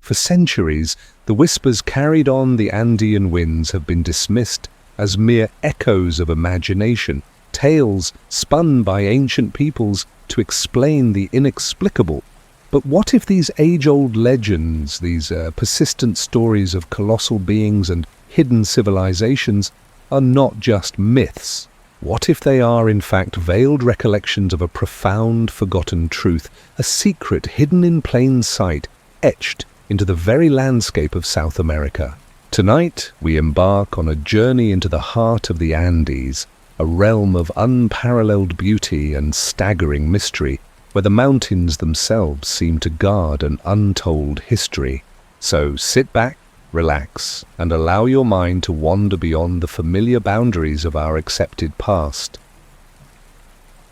For centuries, the whispers carried on the Andean winds have been dismissed as mere echoes of imagination, tales spun by ancient peoples to explain the inexplicable. But what if these age-old legends, these persistent stories of colossal beings and hidden civilizations, are not just myths? What if they are, in fact, veiled recollections of a profound, forgotten truth, a secret hidden in plain sight, etched into the very landscape of South America? Tonight, we embark on a journey into the heart of the Andes, a realm of unparalleled beauty and staggering mystery, where the mountains themselves seem to guard an untold history. So sit back, relax, and allow your mind to wander beyond the familiar boundaries of our accepted past.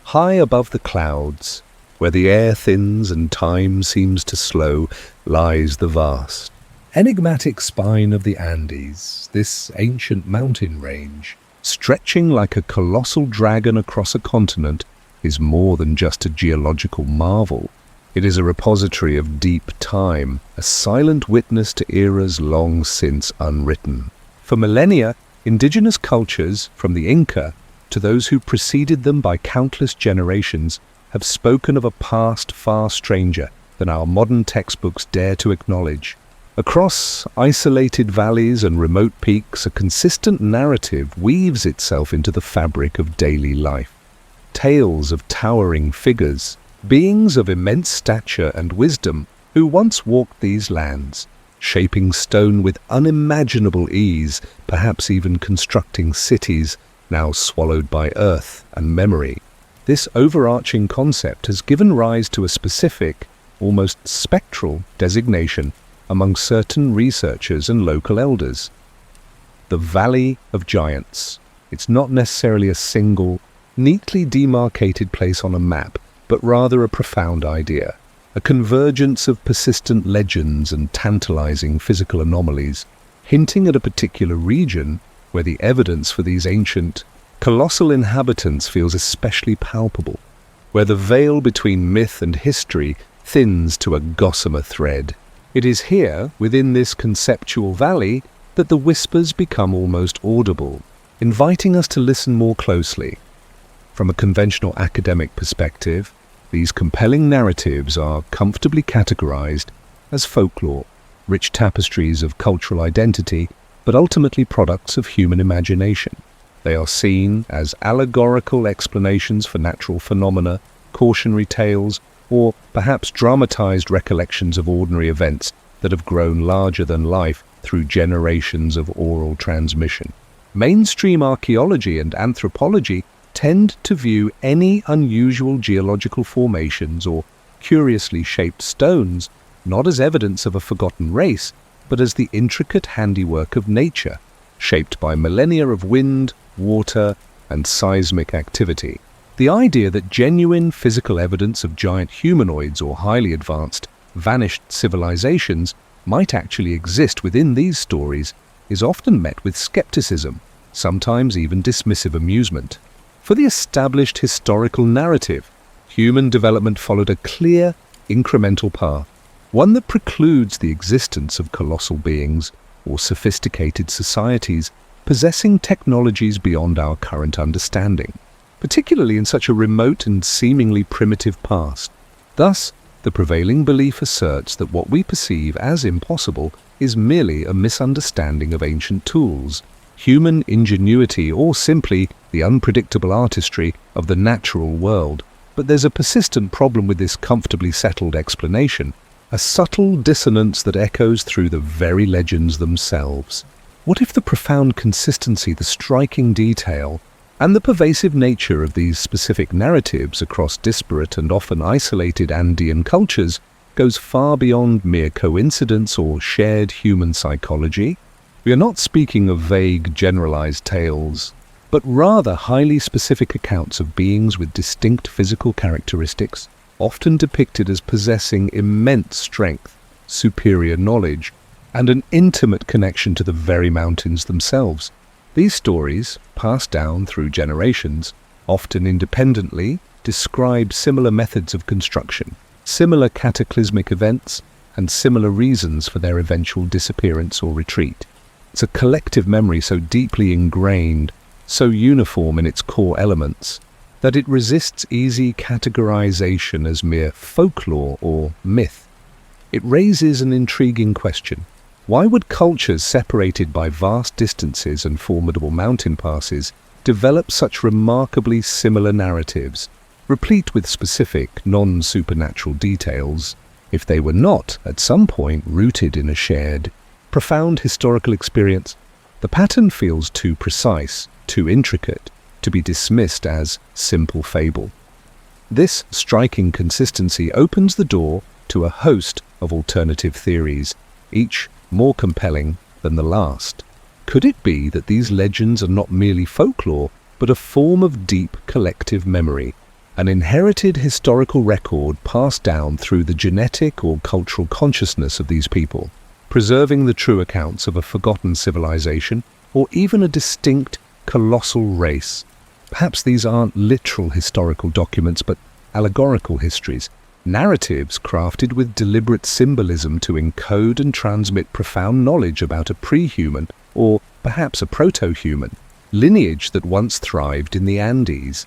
High above the clouds, where the air thins and time seems to slow, lies the vast, enigmatic spine of the Andes, this ancient mountain range, stretching like a colossal dragon across a continent, is more than just a geological marvel. It is a repository of deep time, a silent witness to eras long since unwritten. For millennia, indigenous cultures, from the Inca to those who preceded them by countless generations, have spoken of a past far stranger than our modern textbooks dare to acknowledge. Across isolated valleys and remote peaks, a consistent narrative weaves itself into the fabric of daily life. Tales of towering figures, beings of immense stature and wisdom who once walked these lands, shaping stone with unimaginable ease, perhaps even constructing cities now swallowed by earth and memory. This overarching concept has given rise to a specific, almost spectral designation among certain researchers and local elders. The Valley of Giants. It's not necessarily a single, neatly demarcated place on a map, but rather a profound idea, a convergence of persistent legends and tantalizing physical anomalies, hinting at a particular region where the evidence for these ancient, colossal inhabitants feels especially palpable, where the veil between myth and history thins to a gossamer thread. It is here, within this conceptual valley, that the whispers become almost audible, inviting us to listen more closely. From a conventional academic perspective, these compelling narratives are comfortably categorized as folklore, rich tapestries of cultural identity, but ultimately products of human imagination. They are seen as allegorical explanations for natural phenomena, cautionary tales, or perhaps dramatized recollections of ordinary events that have grown larger than life through generations of oral transmission. Mainstream archaeology and anthropology tend to view any unusual geological formations or curiously shaped stones not as evidence of a forgotten race, but as the intricate handiwork of nature, shaped by millennia of wind, water, and seismic activity. The idea that genuine physical evidence of giant humanoids or highly advanced, vanished civilizations might actually exist within these stories is often met with skepticism, sometimes even dismissive amusement. For the established historical narrative, human development followed a clear, incremental path, one that precludes the existence of colossal beings or sophisticated societies possessing technologies beyond our current understanding, particularly in such a remote and seemingly primitive past. Thus, the prevailing belief asserts that what we perceive as impossible is merely a misunderstanding of ancient tools, human ingenuity, or simply the unpredictable artistry of the natural world. But there's a persistent problem with this comfortably settled explanation, a subtle dissonance that echoes through the very legends themselves. What if the profound consistency, the striking detail, and the pervasive nature of these specific narratives across disparate and often isolated Andean cultures goes far beyond mere coincidence or shared human psychology? We are not speaking of vague, generalized tales, but rather highly specific accounts of beings with distinct physical characteristics, often depicted as possessing immense strength, superior knowledge, and an intimate connection to the very mountains themselves. These stories, passed down through generations, often independently, describe similar methods of construction, similar cataclysmic events, and similar reasons for their eventual disappearance or retreat. It's a collective memory so deeply ingrained, so uniform in its core elements, that it resists easy categorization as mere folklore or myth. It raises an intriguing question. Why would cultures separated by vast distances and formidable mountain passes develop such remarkably similar narratives, replete with specific, non-supernatural details, if they were not, at some point, rooted in a shared, profound historical experience? The pattern feels too precise, too intricate, to be dismissed as simple fable. This striking consistency opens the door to a host of alternative theories, each more compelling than the last. Could it be that these legends are not merely folklore, but a form of deep collective memory, an inherited historical record passed down through the genetic or cultural consciousness of these people, preserving the true accounts of a forgotten civilization or even a distinct, colossal race? Perhaps these aren't literal historical documents, but allegorical histories, narratives crafted with deliberate symbolism to encode and transmit profound knowledge about a pre-human, or perhaps a proto-human, lineage that once thrived in the Andes.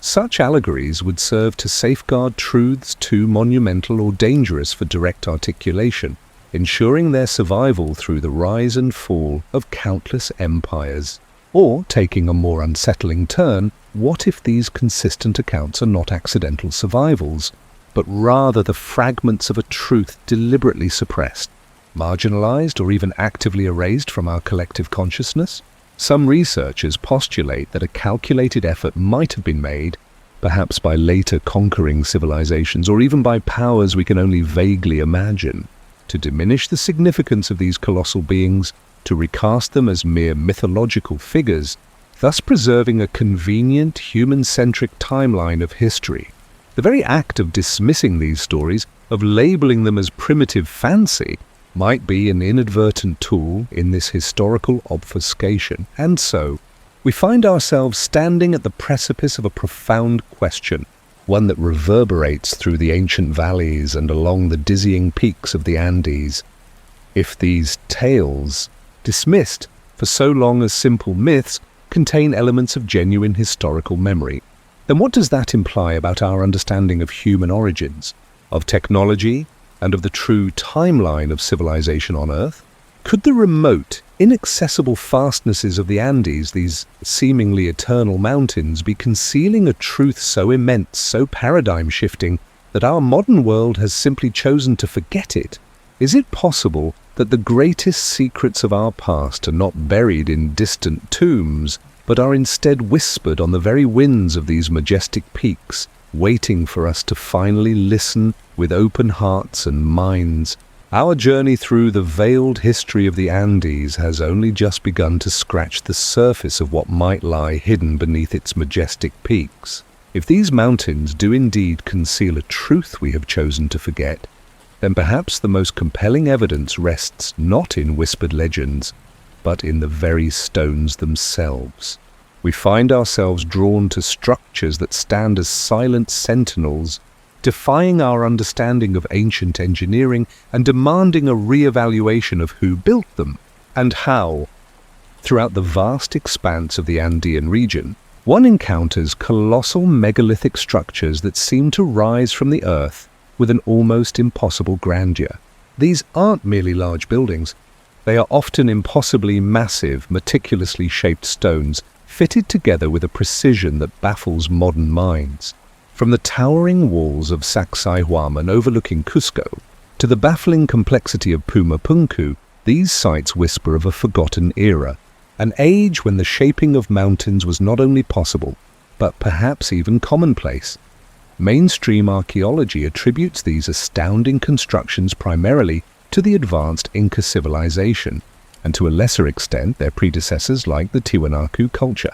Such allegories would serve to safeguard truths too monumental or dangerous for direct articulation, ensuring their survival through the rise and fall of countless empires. Or, taking a more unsettling turn, what if these consistent accounts are not accidental survivals, but rather the fragments of a truth deliberately suppressed, marginalized, or even actively erased from our collective consciousness? Some researchers postulate that a calculated effort might have been made, perhaps by later conquering civilizations or even by powers we can only vaguely imagine, to diminish the significance of these colossal beings, to recast them as mere mythological figures, thus preserving a convenient human-centric timeline of history. The very act of dismissing these stories, of labeling them as primitive fancy, might be an inadvertent tool in this historical obfuscation. And so, we find ourselves standing at the precipice of a profound question, one that reverberates through the ancient valleys and along the dizzying peaks of the Andes. If these tales, dismissed for so long as simple myths, contain elements of genuine historical memory, then what does that imply about our understanding of human origins, of technology, and of the true timeline of civilization on Earth? Could the remote, inaccessible fastnesses of the Andes, these seemingly eternal mountains, be concealing a truth so immense, so paradigm-shifting, that our modern world has simply chosen to forget it? Is it possible that the greatest secrets of our past are not buried in distant tombs, but are instead whispered on the very winds of these majestic peaks, waiting for us to finally listen with open hearts and minds? Our journey through the veiled history of the Andes has only just begun to scratch the surface of what might lie hidden beneath its majestic peaks. If these mountains do indeed conceal a truth we have chosen to forget, then perhaps the most compelling evidence rests not in whispered legends, but in the very stones themselves. We find ourselves drawn to structures that stand as silent sentinels, defying our understanding of ancient engineering and demanding a re-evaluation of who built them and how. Throughout the vast expanse of the Andean region, one encounters colossal megalithic structures that seem to rise from the earth with an almost impossible grandeur. These aren't merely large buildings. They are often impossibly massive, meticulously shaped stones, fitted together with a precision that baffles modern minds. From the towering walls of Sacsayhuaman overlooking Cusco to the baffling complexity of Pumapunku, these sites whisper of a forgotten era, an age when the shaping of mountains was not only possible, but perhaps even commonplace. Mainstream archaeology attributes these astounding constructions primarily to the advanced Inca civilization, and to a lesser extent their predecessors like the Tiwanaku culture.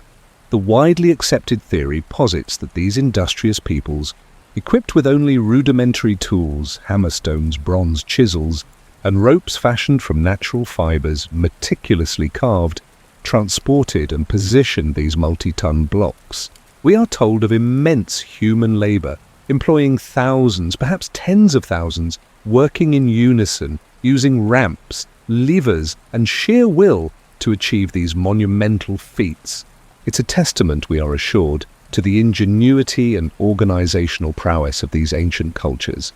The widely accepted theory posits that these industrious peoples, equipped with only rudimentary tools, hammerstones, bronze chisels, and ropes fashioned from natural fibers meticulously carved, transported and positioned these multi-ton blocks. We are told of immense human labor, employing thousands, perhaps tens of thousands, working in unison, using ramps, levers, and sheer will to achieve these monumental feats. It's a testament, we are assured, to the ingenuity and organizational prowess of these ancient cultures.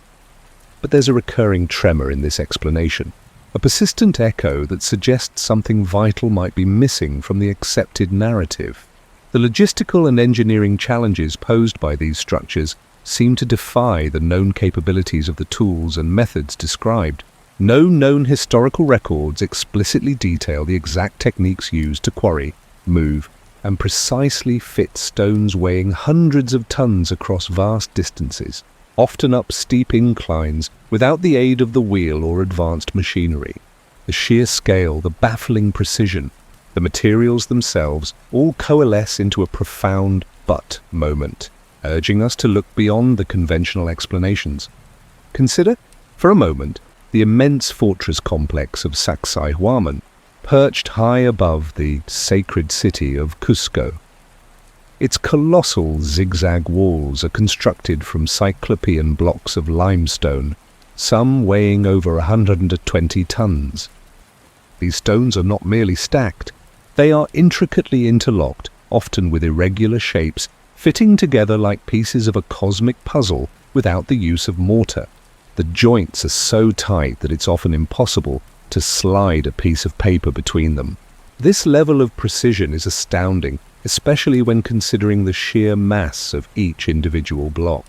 But there's a recurring tremor in this explanation, a persistent echo that suggests something vital might be missing from the accepted narrative. The logistical and engineering challenges posed by these structures seem to defy the known capabilities of the tools and methods described. No known historical records explicitly detail the exact techniques used to quarry, move, and precisely fit stones weighing hundreds of tons across vast distances, often up steep inclines without the aid of the wheel or advanced machinery. The sheer scale, the baffling precision, the materials themselves all coalesce into a profound but moment, urging us to look beyond the conventional explanations. Consider, for a moment, the immense fortress complex of Sacsayhuaman, perched high above the sacred city of Cusco. Its colossal zigzag walls are constructed from cyclopean blocks of limestone, some weighing over 120 tons. These stones are not merely stacked, they are intricately interlocked, often with irregular shapes, fitting together like pieces of a cosmic puzzle without the use of mortar. The joints are so tight that it's often impossible to slide a piece of paper between them. This level of precision is astounding, especially when considering the sheer mass of each individual block.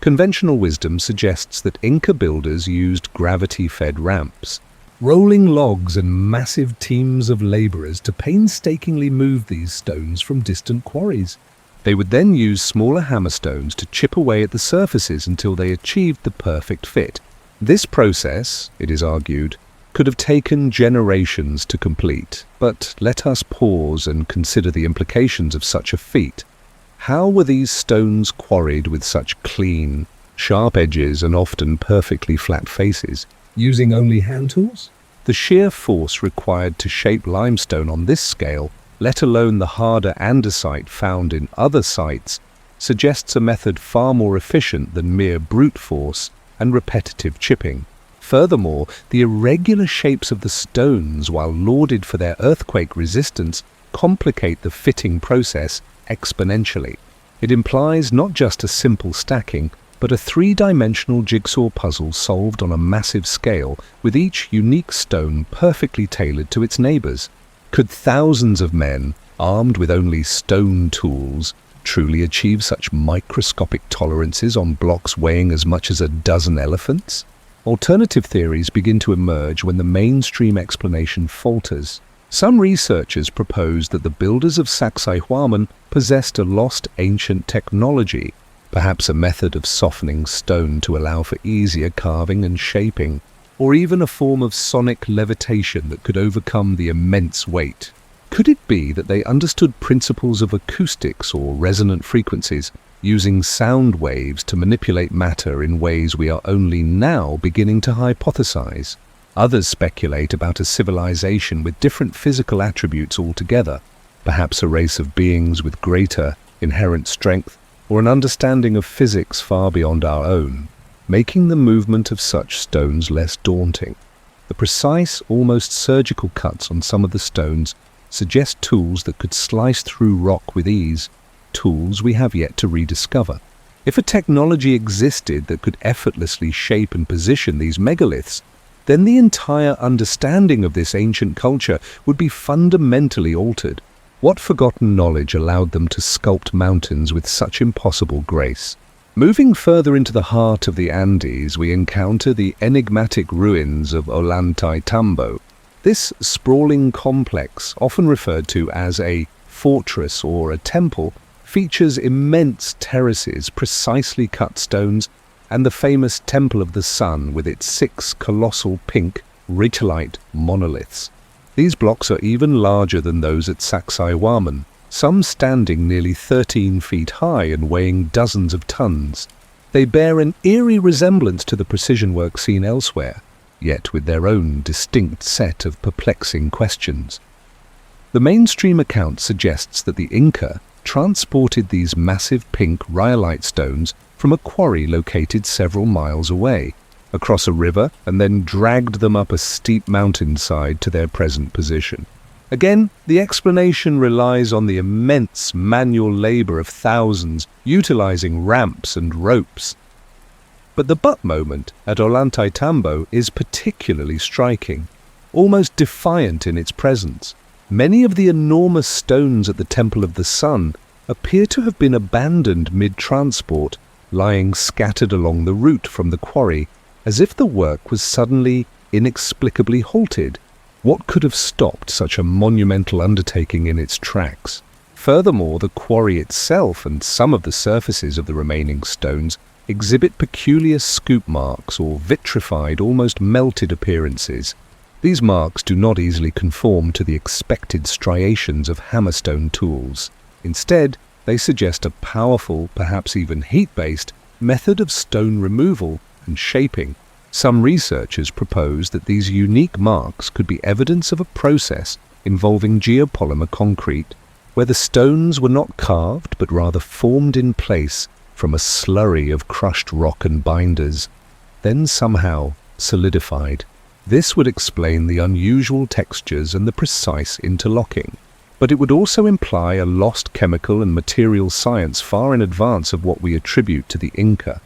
Conventional wisdom suggests that Inca builders used gravity-fed ramps, rolling logs and massive teams of laborers to painstakingly move these stones from distant quarries. They would then use smaller hammerstones to chip away at the surfaces until they achieved the perfect fit. This process, it is argued, could have taken generations to complete, but let us pause and consider the implications of such a feat. How were these stones quarried with such clean, sharp edges and often perfectly flat faces? Using only hand tools? The sheer force required to shape limestone on this scale, let alone the harder andesite found in other sites, suggests a method far more efficient than mere brute force and repetitive chipping. Furthermore, the irregular shapes of the stones, while lauded for their earthquake resistance, complicate the fitting process exponentially. It implies not just a simple stacking, but a three-dimensional jigsaw puzzle solved on a massive scale, with each unique stone perfectly tailored to its neighbors. Could thousands of men, armed with only stone tools, truly achieve such microscopic tolerances on blocks weighing as much as a dozen elephants? Alternative theories begin to emerge when the mainstream explanation falters. Some researchers propose that the builders of Sacsayhuaman possessed a lost ancient technology, perhaps a method of softening stone to allow for easier carving and shaping, or even a form of sonic levitation that could overcome the immense weight. Could it be that they understood principles of acoustics or resonant frequencies, using sound waves to manipulate matter in ways we are only now beginning to hypothesize? Others speculate about a civilization with different physical attributes altogether, perhaps a race of beings with greater inherent strength or an understanding of physics far beyond our own, making the movement of such stones less daunting. The precise, almost surgical cuts on some of the stones suggest tools that could slice through rock with ease, tools we have yet to rediscover. If a technology existed that could effortlessly shape and position these megaliths, then the entire understanding of this ancient culture would be fundamentally altered. What forgotten knowledge allowed them to sculpt mountains with such impossible grace? Moving further into the heart of the Andes, we encounter the enigmatic ruins of Ollantaytambo. This sprawling complex, often referred to as a fortress or a temple, features immense terraces, precisely cut stones, and the famous Temple of the Sun with its 6 colossal pink rhyolite monoliths. These blocks are even larger than those at Sacsayhuaman, some standing nearly 13 feet high and weighing dozens of tons. They bear an eerie resemblance to the precision work seen elsewhere, yet with their own distinct set of perplexing questions. The mainstream account suggests that the Inca, transported these massive pink rhyolite stones from a quarry located several miles away, across a river, and then dragged them up a steep mountainside to their present position. Again, the explanation relies on the immense manual labor of thousands utilizing ramps and ropes. But the but moment at Ollantaytambo is particularly striking, almost defiant in its presence. Many of the enormous stones at the Temple of the Sun appear to have been abandoned mid-transport, lying scattered along the route from the quarry, as if the work was suddenly, inexplicably halted. What could have stopped such a monumental undertaking in its tracks? Furthermore, the quarry itself and some of the surfaces of the remaining stones exhibit peculiar scoop marks or vitrified, almost melted appearances. These marks do not easily conform to the expected striations of hammerstone tools. Instead, they suggest a powerful, perhaps even heat-based, method of stone removal and shaping. Some researchers propose that these unique marks could be evidence of a process involving geopolymer concrete, where the stones were not carved but rather formed in place from a slurry of crushed rock and binders, then somehow solidified. This would explain the unusual textures and the precise interlocking, but it would also imply a lost chemical and material science far in advance of what we attribute to the Inca.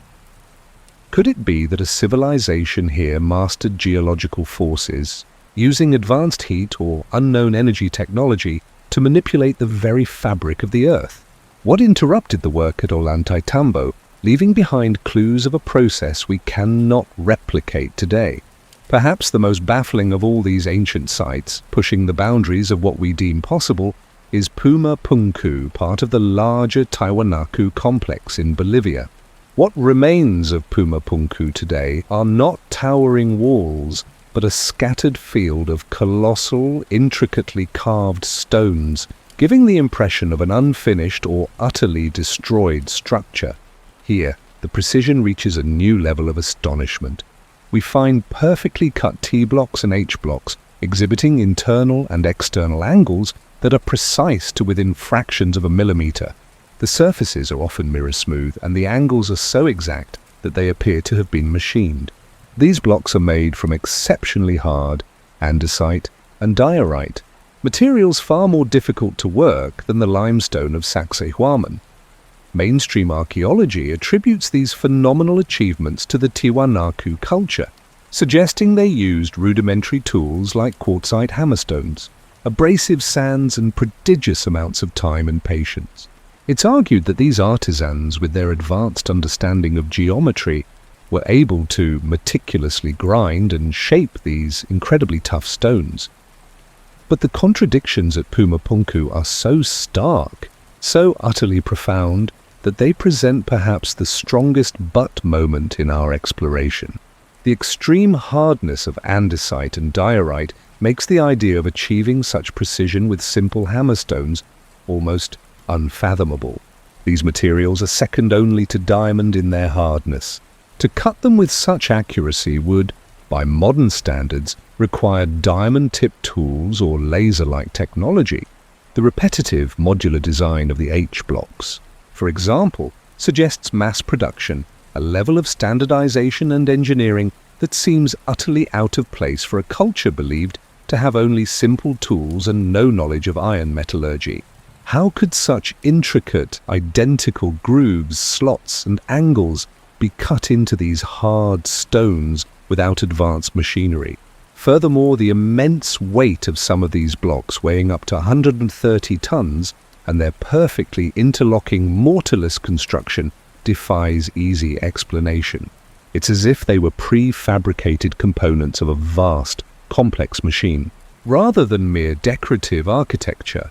Could it be that a civilization here mastered geological forces, using advanced heat or unknown energy technology to manipulate the very fabric of the earth? What interrupted the work at Ollantaytambo, leaving behind clues of a process we cannot replicate today? Perhaps the most baffling of all these ancient sites, pushing the boundaries of what we deem possible, is Puma Punku, part of the larger Tiwanaku complex in Bolivia. What remains of Puma Punku today are not towering walls, but a scattered field of colossal, intricately carved stones, giving the impression of an unfinished or utterly destroyed structure. Here, the precision reaches a new level of astonishment. We find perfectly cut T-blocks and H-blocks exhibiting internal and external angles that are precise to within fractions of a millimeter. The surfaces are often mirror smooth, and the angles are so exact that they appear to have been machined. These blocks are made from exceptionally hard andesite and diorite, materials far more difficult to work than the limestone of Sacsayhuaman. Mainstream archaeology attributes these phenomenal achievements to the Tiwanaku culture, suggesting they used rudimentary tools like quartzite hammerstones, abrasive sands, and prodigious amounts of time and patience. It's argued that these artisans, with their advanced understanding of geometry, were able to meticulously grind and shape these incredibly tough stones. But the contradictions at Puma Punku are so stark, so utterly profound, that they present perhaps the strongest but moment in our exploration. The extreme hardness of andesite and diorite makes the idea of achieving such precision with simple hammerstones almost unfathomable. These materials are second only to diamond in their hardness. To cut them with such accuracy would, by modern standards, require diamond-tipped tools or laser-like technology. The repetitive modular design of the H-blocks, for example, suggests mass production, a level of standardization and engineering that seems utterly out of place for a culture believed to have only simple tools and no knowledge of iron metallurgy. How could such intricate, identical grooves, slots, and angles be cut into these hard stones without advanced machinery? Furthermore, the immense weight of some of these blocks, weighing up to 130 tons, and their perfectly interlocking mortarless construction defies easy explanation. It's as if they were prefabricated components of a vast, complex machine, rather than mere decorative architecture.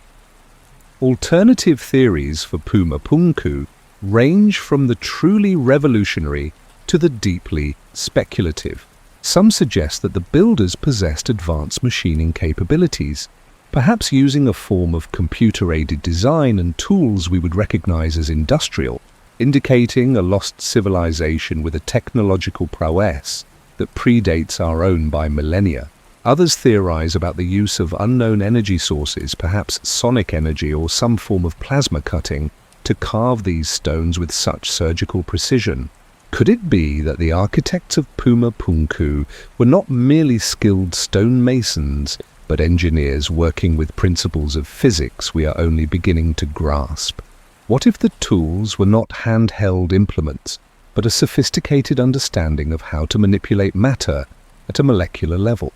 Alternative theories for Puma Punku range from the truly revolutionary to the deeply speculative. Some suggest that the builders possessed advanced machining capabilities, perhaps using a form of computer-aided design and tools we would recognize as industrial, indicating a lost civilization with a technological prowess that predates our own by millennia. Others theorize about the use of unknown energy sources, perhaps sonic energy or some form of plasma cutting, to carve these stones with such surgical precision. Could it be that the architects of Puma Punku were not merely skilled stonemasons, but engineers working with principles of physics we are only beginning to grasp? What if the tools were not handheld implements, but a sophisticated understanding of how to manipulate matter at a molecular level?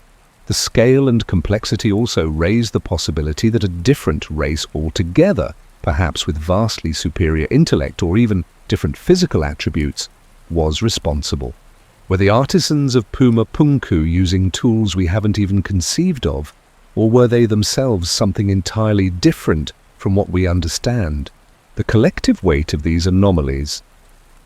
The scale and complexity also raise the possibility that a different race altogether, perhaps with vastly superior intellect or even different physical attributes, was responsible. Were the artisans of Puma Punku using tools we haven't even conceived of, or were they themselves something entirely different from what we understand? The collective weight of these anomalies,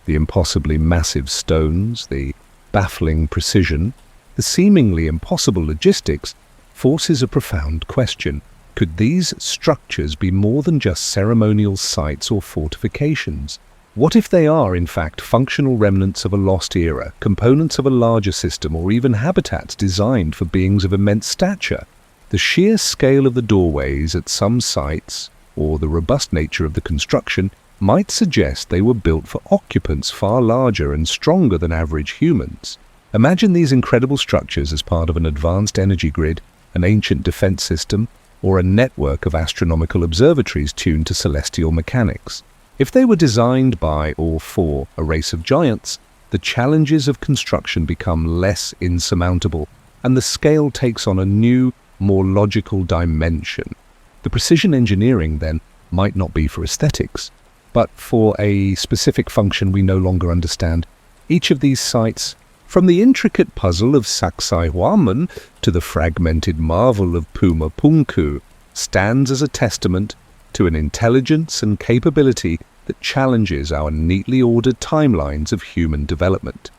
the impossibly massive stones, the baffling precision, the seemingly impossible logistics, forces a profound question. Could these structures be more than just ceremonial sites or fortifications? What if they are, in fact, functional remnants of a lost era, components of a larger system, or even habitats designed for beings of immense stature? The sheer scale of the doorways at some sites, or the robust nature of the construction, might suggest they were built for occupants far larger and stronger than average humans. Imagine these incredible structures as part of an advanced energy grid, an ancient defense system, or a network of astronomical observatories tuned to celestial mechanics. If they were designed by or for a race of giants, the challenges of construction become less insurmountable, and the scale takes on a new, more logical dimension. The precision engineering, then, might not be for aesthetics, but for a specific function we no longer understand. Each of these sites, from the intricate puzzle of Sacsayhuaman to the fragmented marvel of Puma Punku, stands as a testament to an intelligence and capability that challenges our neatly ordered timelines of human development.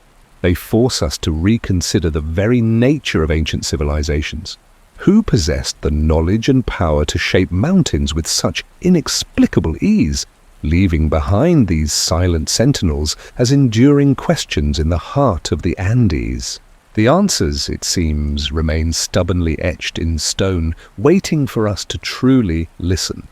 They force us to reconsider the very nature of ancient civilizations. Who possessed the knowledge and power to shape mountains with such inexplicable ease, leaving behind these silent sentinels as enduring questions in the heart of the Andes? The answers, it seems, remain stubbornly etched in stone, waiting for us to truly listen.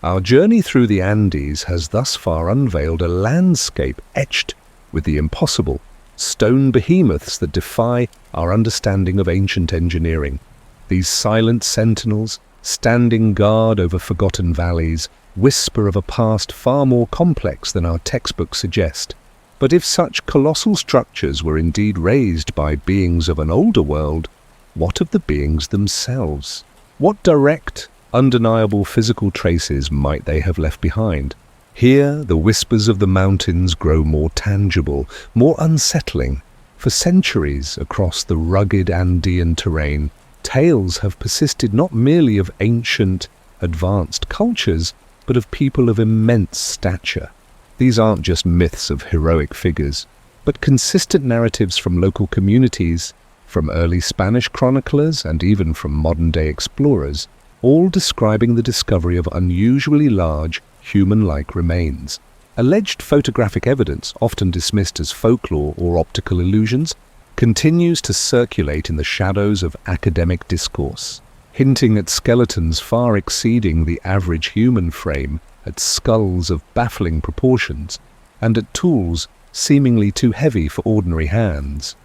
Our journey through the Andes has thus far unveiled a landscape etched with the impossible, stone behemoths that defy our understanding of ancient engineering. These silent sentinels, standing guard over forgotten valleys, whisper of a past far more complex than our textbooks suggest. But if such colossal structures were indeed raised by beings of an older world, what of the beings themselves? What direct, undeniable physical traces might they have left behind? Here, the whispers of the mountains grow more tangible, more unsettling. For centuries, across the rugged Andean terrain, tales have persisted not merely of ancient, advanced cultures, but of people of immense stature. These aren't just myths of heroic figures, but consistent narratives from local communities, from early Spanish chroniclers, and even from modern-day explorers, all describing the discovery of unusually large, human-like remains. Alleged photographic evidence, often dismissed as folklore or optical illusions, continues to circulate in the shadows of academic discourse, hinting at skeletons far exceeding the average human frame, at skulls of baffling proportions, and at tools seemingly too heavy for ordinary hands.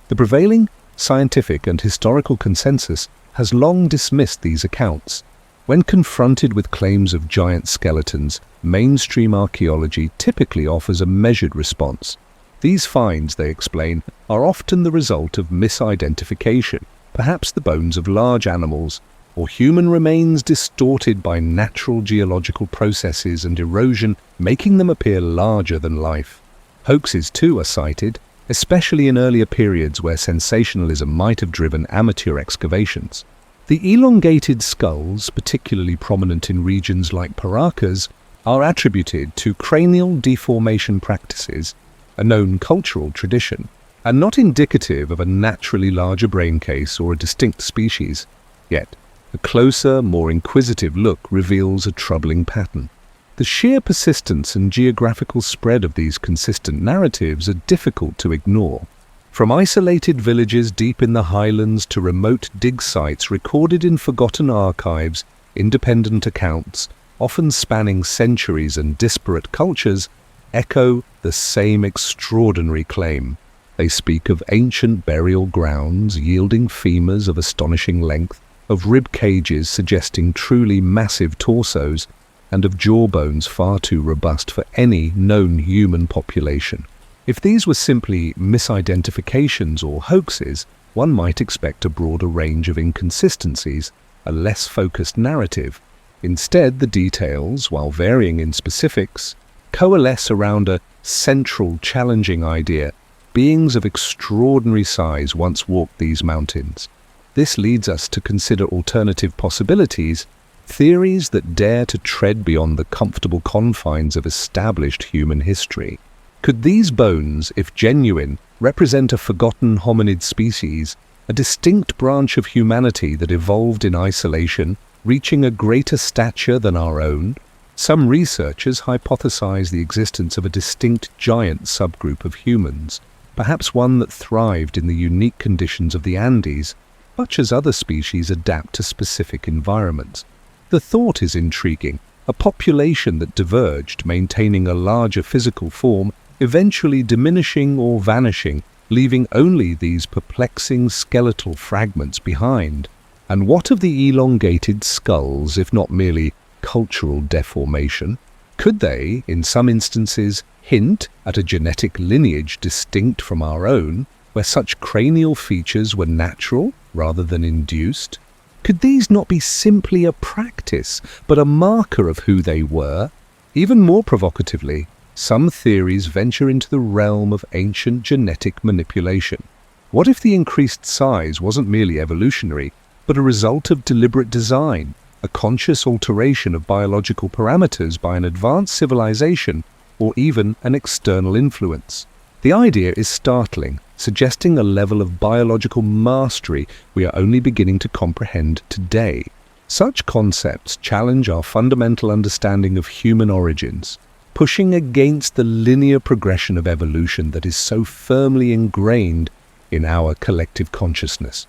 The prevailing scientific and historical consensus has long dismissed these accounts. When confronted with claims of giant skeletons, mainstream archaeology typically offers a measured response. These finds, they explain, are often the result of misidentification, perhaps the bones of large animals, or human remains distorted by natural geological processes and erosion, making them appear larger than life. Hoaxes, too, are cited, especially in earlier periods where sensationalism might have driven amateur excavations. The elongated skulls, particularly prominent in regions like Paracas, are attributed to cranial deformation practices, a known cultural tradition, and not indicative of a naturally larger brain case or a distinct species. Yet, a closer, more inquisitive look reveals a troubling pattern. The sheer persistence and geographical spread of these consistent narratives are difficult to ignore. From isolated villages deep in the highlands to remote dig sites recorded in forgotten archives, independent accounts, often spanning centuries and disparate cultures, echo the same extraordinary claim. They speak of ancient burial grounds yielding femurs of astonishing length, of rib cages suggesting truly massive torsos, and of jawbones far too robust for any known human population. If these were simply misidentifications or hoaxes, one might expect a broader range of inconsistencies, a less focused narrative. Instead, the details, while varying in specifics, coalesce around a central, challenging idea. Beings of extraordinary size once walked these mountains. This leads us to consider alternative possibilities, theories that dare to tread beyond the comfortable confines of established human history. Could these bones, if genuine, represent a forgotten hominid species, a distinct branch of humanity that evolved in isolation, reaching a greater stature than our own? Some researchers hypothesize the existence of a distinct giant subgroup of humans, perhaps one that thrived in the unique conditions of the Andes, much as other species adapt to specific environments. The thought is intriguing, a population that diverged, maintaining a larger physical form, eventually diminishing or vanishing, leaving only these perplexing skeletal fragments behind. And what of the elongated skulls, if not merely cultural deformation? Could they, in some instances, hint at a genetic lineage distinct from our own, where such cranial features were natural rather than induced? Could these not be simply a practice, but a marker of who they were? Even more provocatively, some theories venture into the realm of ancient genetic manipulation. What if the increased size wasn't merely evolutionary, but a result of deliberate design, a conscious alteration of biological parameters by an advanced civilization, or even an external influence? The idea is startling, suggesting a level of biological mastery we are only beginning to comprehend today. Such concepts challenge our fundamental understanding of human origins, pushing against the linear progression of evolution that is so firmly ingrained in our collective consciousness.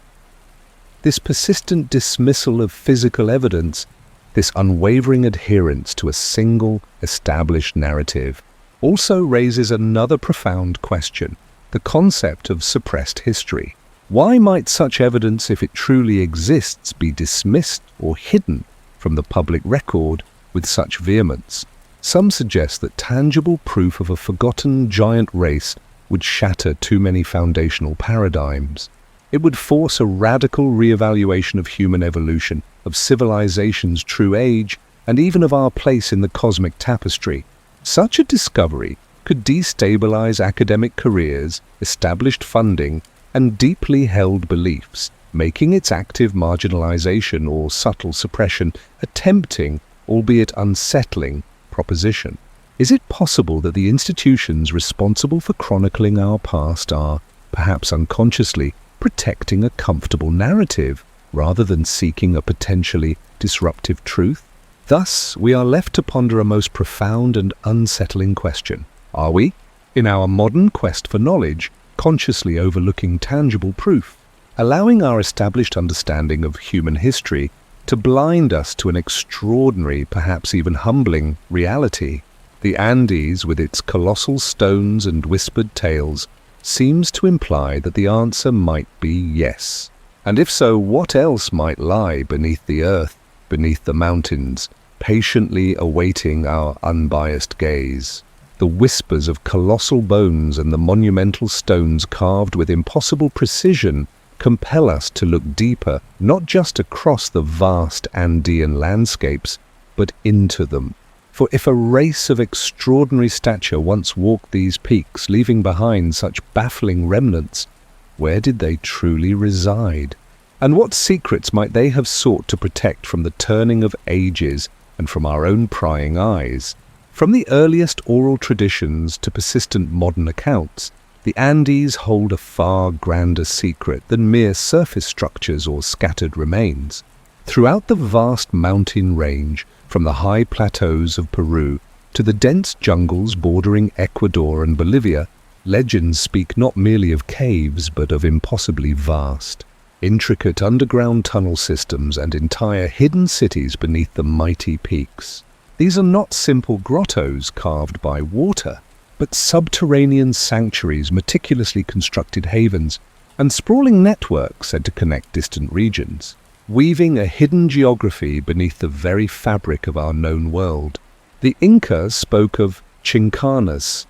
This persistent dismissal of physical evidence, this unwavering adherence to a single established narrative, also raises another profound question: the concept of suppressed history. Why might such evidence, if it truly exists, be dismissed or hidden from the public record with such vehemence? Some suggest that tangible proof of a forgotten giant race would shatter too many foundational paradigms. It would force a radical re-evaluation of human evolution, of civilization's true age, and even of our place in the cosmic tapestry. Such a discovery could destabilize academic careers, established funding, and deeply held beliefs, making its active marginalization or subtle suppression a tempting, albeit unsettling, proposition. Is it possible that the institutions responsible for chronicling our past are, perhaps unconsciously, protecting a comfortable narrative rather than seeking a potentially disruptive truth? Thus, we are left to ponder a most profound and unsettling question. Are we, in our modern quest for knowledge, consciously overlooking tangible proof, allowing our established understanding of human history to blind us to an extraordinary, perhaps even humbling, reality? The Andes, with its colossal stones and whispered tales, seems to imply that the answer might be yes. And if so, what else might lie beneath the earth, beneath the mountains, patiently awaiting our unbiased gaze? The whispers of colossal bones and the monumental stones carved with impossible precision compel us to look deeper, not just across the vast Andean landscapes, but into them. For if a race of extraordinary stature once walked these peaks, leaving behind such baffling remnants, where did they truly reside? And what secrets might they have sought to protect from the turning of ages and from our own prying eyes? From the earliest oral traditions to persistent modern accounts, the Andes hold a far grander secret than mere surface structures or scattered remains. Throughout the vast mountain range, from the high plateaus of Peru to the dense jungles bordering Ecuador and Bolivia, Legends speak not merely of caves, but of impossibly vast, intricate underground tunnel systems and entire hidden cities beneath the mighty peaks. These are not simple grottos carved by water, but subterranean sanctuaries, meticulously constructed havens, and sprawling networks said to connect distant regions, weaving a hidden geography beneath the very fabric of our known world. The Inca spoke of chincanas,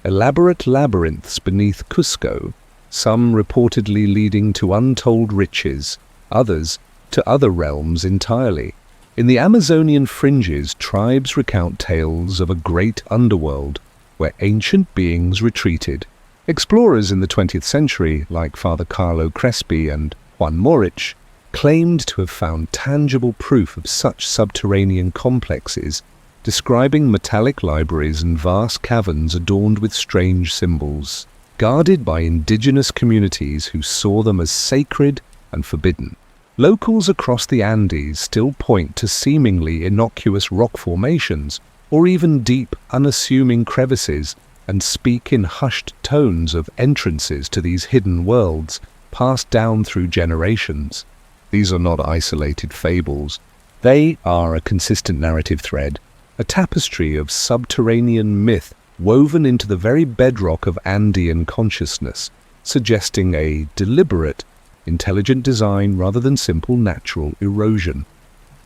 elaborate labyrinths beneath Cusco, some reportedly leading to untold riches, others to other realms entirely. In the Amazonian fringes, tribes recount tales of a great underworld where ancient beings retreated. Explorers in the 20th century, like Father Carlo Crespi and Juan Morich, claimed to have found tangible proof of such subterranean complexes, describing metallic libraries and vast caverns adorned with strange symbols, guarded by indigenous communities who saw them as sacred and forbidden. Locals across the Andes still point to seemingly innocuous rock formations, or even deep, unassuming crevices, and speak in hushed tones of entrances to these hidden worlds, passed down through generations. These are not isolated fables. They are a consistent narrative thread, a tapestry of subterranean myth woven into the very bedrock of Andean consciousness, suggesting a deliberate, intelligent design rather than simple natural erosion.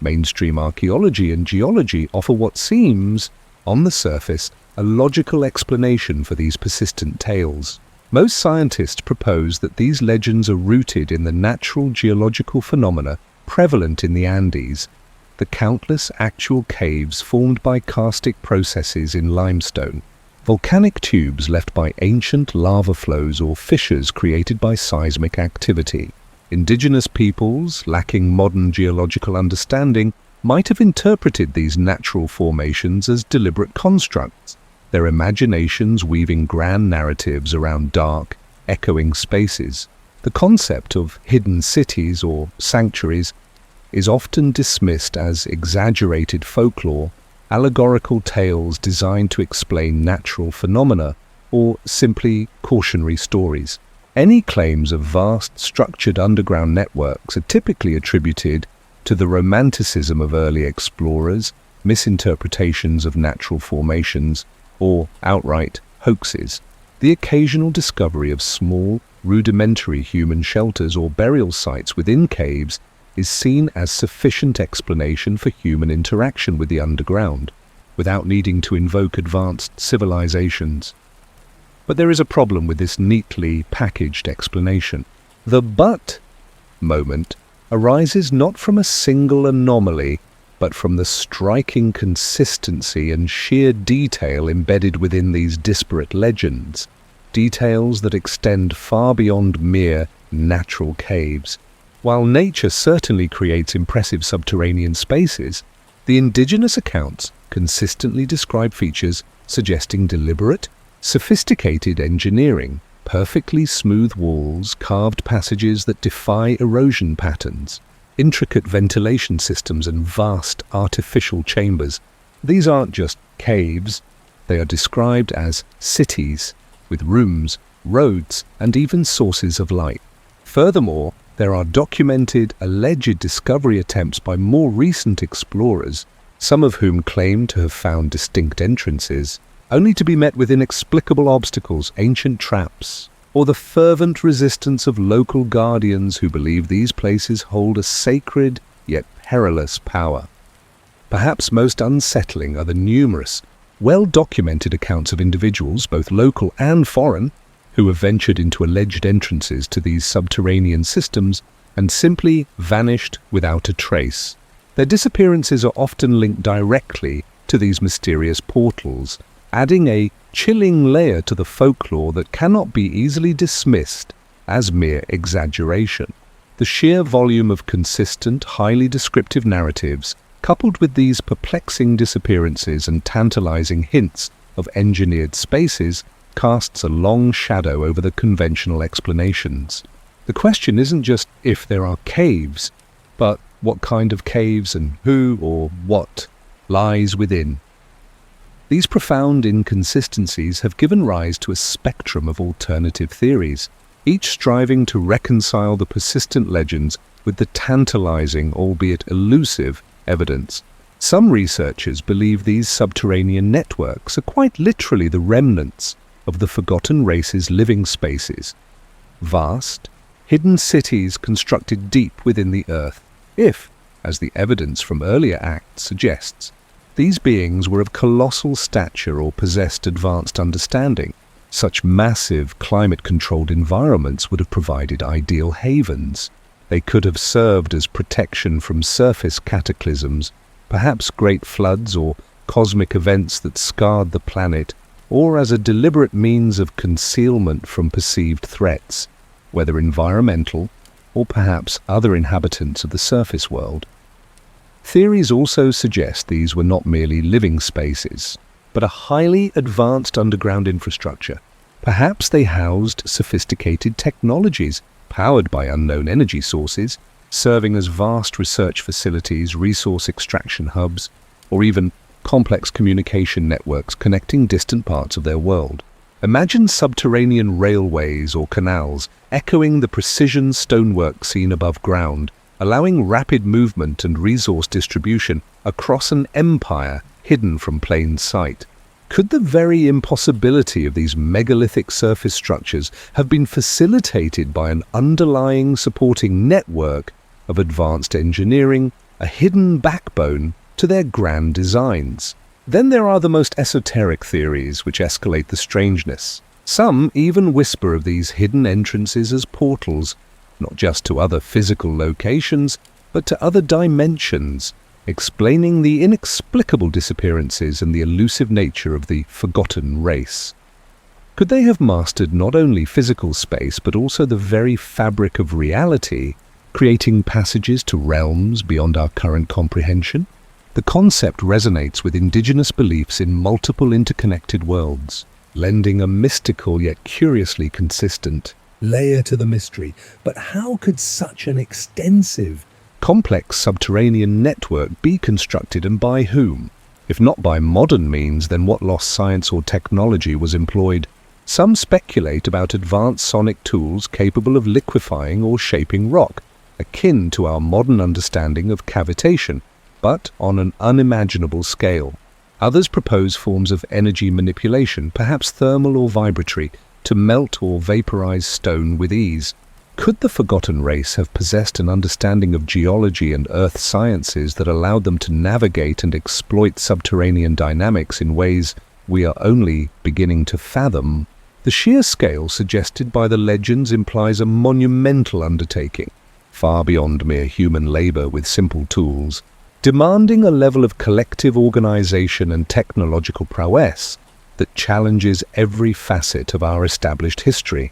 Mainstream archaeology and geology offer what seems, on the surface, a logical explanation for these persistent tales. Most scientists propose that these legends are rooted in the natural geological phenomena prevalent in the Andes, the countless actual caves formed by karstic processes in limestone, volcanic tubes left by ancient lava flows or fissures created by seismic activity. Indigenous peoples, lacking modern geological understanding, might have interpreted these natural formations as deliberate constructs, their imaginations weaving grand narratives around dark, echoing spaces. The concept of hidden cities or sanctuaries is often dismissed as exaggerated folklore, allegorical tales designed to explain natural phenomena, or simply cautionary stories. Any claims of vast, structured underground networks are typically attributed to the romanticism of early explorers, misinterpretations of natural formations, or outright hoaxes. The occasional discovery of small, rudimentary human shelters or burial sites within caves is seen as sufficient explanation for human interaction with the underground, without needing to invoke advanced civilizations. But there is a problem with this neatly packaged explanation. The "but" moment arises not from a single anomaly, but from the striking consistency and sheer detail embedded within these disparate legends, details that extend far beyond mere natural caves. While nature certainly creates impressive subterranean spaces, the indigenous accounts consistently describe features suggesting deliberate, sophisticated engineering, perfectly smooth walls, carved passages that defy erosion patterns, intricate ventilation systems and vast artificial chambers. These aren't just caves, they are described as cities, with rooms, roads, and even sources of light. Furthermore, there are documented alleged discovery attempts by more recent explorers, some of whom claim to have found distinct entrances, only to be met with inexplicable obstacles, ancient traps, or the fervent resistance of local guardians who believe these places hold a sacred yet perilous power. Perhaps most unsettling are the numerous, well-documented accounts of individuals, both local and foreign, who have ventured into alleged entrances to these subterranean systems and simply vanished without a trace. Their disappearances are often linked directly to these mysterious portals, adding a chilling layer to the folklore that cannot be easily dismissed as mere exaggeration. The sheer volume of consistent, highly descriptive narratives, coupled with these perplexing disappearances and tantalizing hints of engineered spaces, casts a long shadow over the conventional explanations. The question isn't just if there are caves, but what kind of caves and who or what lies within. These profound inconsistencies have given rise to a spectrum of alternative theories, each striving to reconcile the persistent legends with the tantalizing, albeit elusive, evidence. Some researchers believe these subterranean networks are quite literally the remnants of the forgotten race's living spaces. Vast, hidden cities constructed deep within the earth, if, as the evidence from earlier acts suggests, these beings were of colossal stature or possessed advanced understanding. Such massive, climate-controlled environments would have provided ideal havens. They could have served as protection from surface cataclysms, perhaps great floods or cosmic events that scarred the planet, or as a deliberate means of concealment from perceived threats, whether environmental or perhaps other inhabitants of the surface world. Theories also suggest these were not merely living spaces, but a highly advanced underground infrastructure. Perhaps they housed sophisticated technologies powered by unknown energy sources, serving as vast research facilities, resource extraction hubs, or even complex communication networks connecting distant parts of their world. Imagine subterranean railways or canals echoing the precision stonework seen above ground, allowing rapid movement and resource distribution across an empire hidden from plain sight. Could the very impossibility of these megalithic surface structures have been facilitated by an underlying supporting network of advanced engineering, a hidden backbone to their grand designs? Then there are the most esoteric theories which escalate the strangeness. Some even whisper of these hidden entrances as portals, not just to other physical locations, but to other dimensions, explaining the inexplicable disappearances and the elusive nature of the forgotten race. Could they have mastered not only physical space but also the very fabric of reality, creating passages to realms beyond our current comprehension? The concept resonates with indigenous beliefs in multiple interconnected worlds, lending a mystical yet curiously consistent layer to the mystery. But how could such an extensive, complex subterranean network be constructed, and by whom? If not by modern means, then what lost science or technology was employed? Some speculate about advanced sonic tools capable of liquefying or shaping rock, akin to our modern understanding of cavitation, but on an unimaginable scale. Others propose forms of energy manipulation, perhaps thermal or vibratory, to melt or vaporize stone with ease. Could the forgotten race have possessed an understanding of geology and earth sciences that allowed them to navigate and exploit subterranean dynamics in ways we are only beginning to fathom? The sheer scale suggested by the legends implies a monumental undertaking, far beyond mere human labor with simple tools, demanding a level of collective organization and technological prowess that challenges every facet of our established history.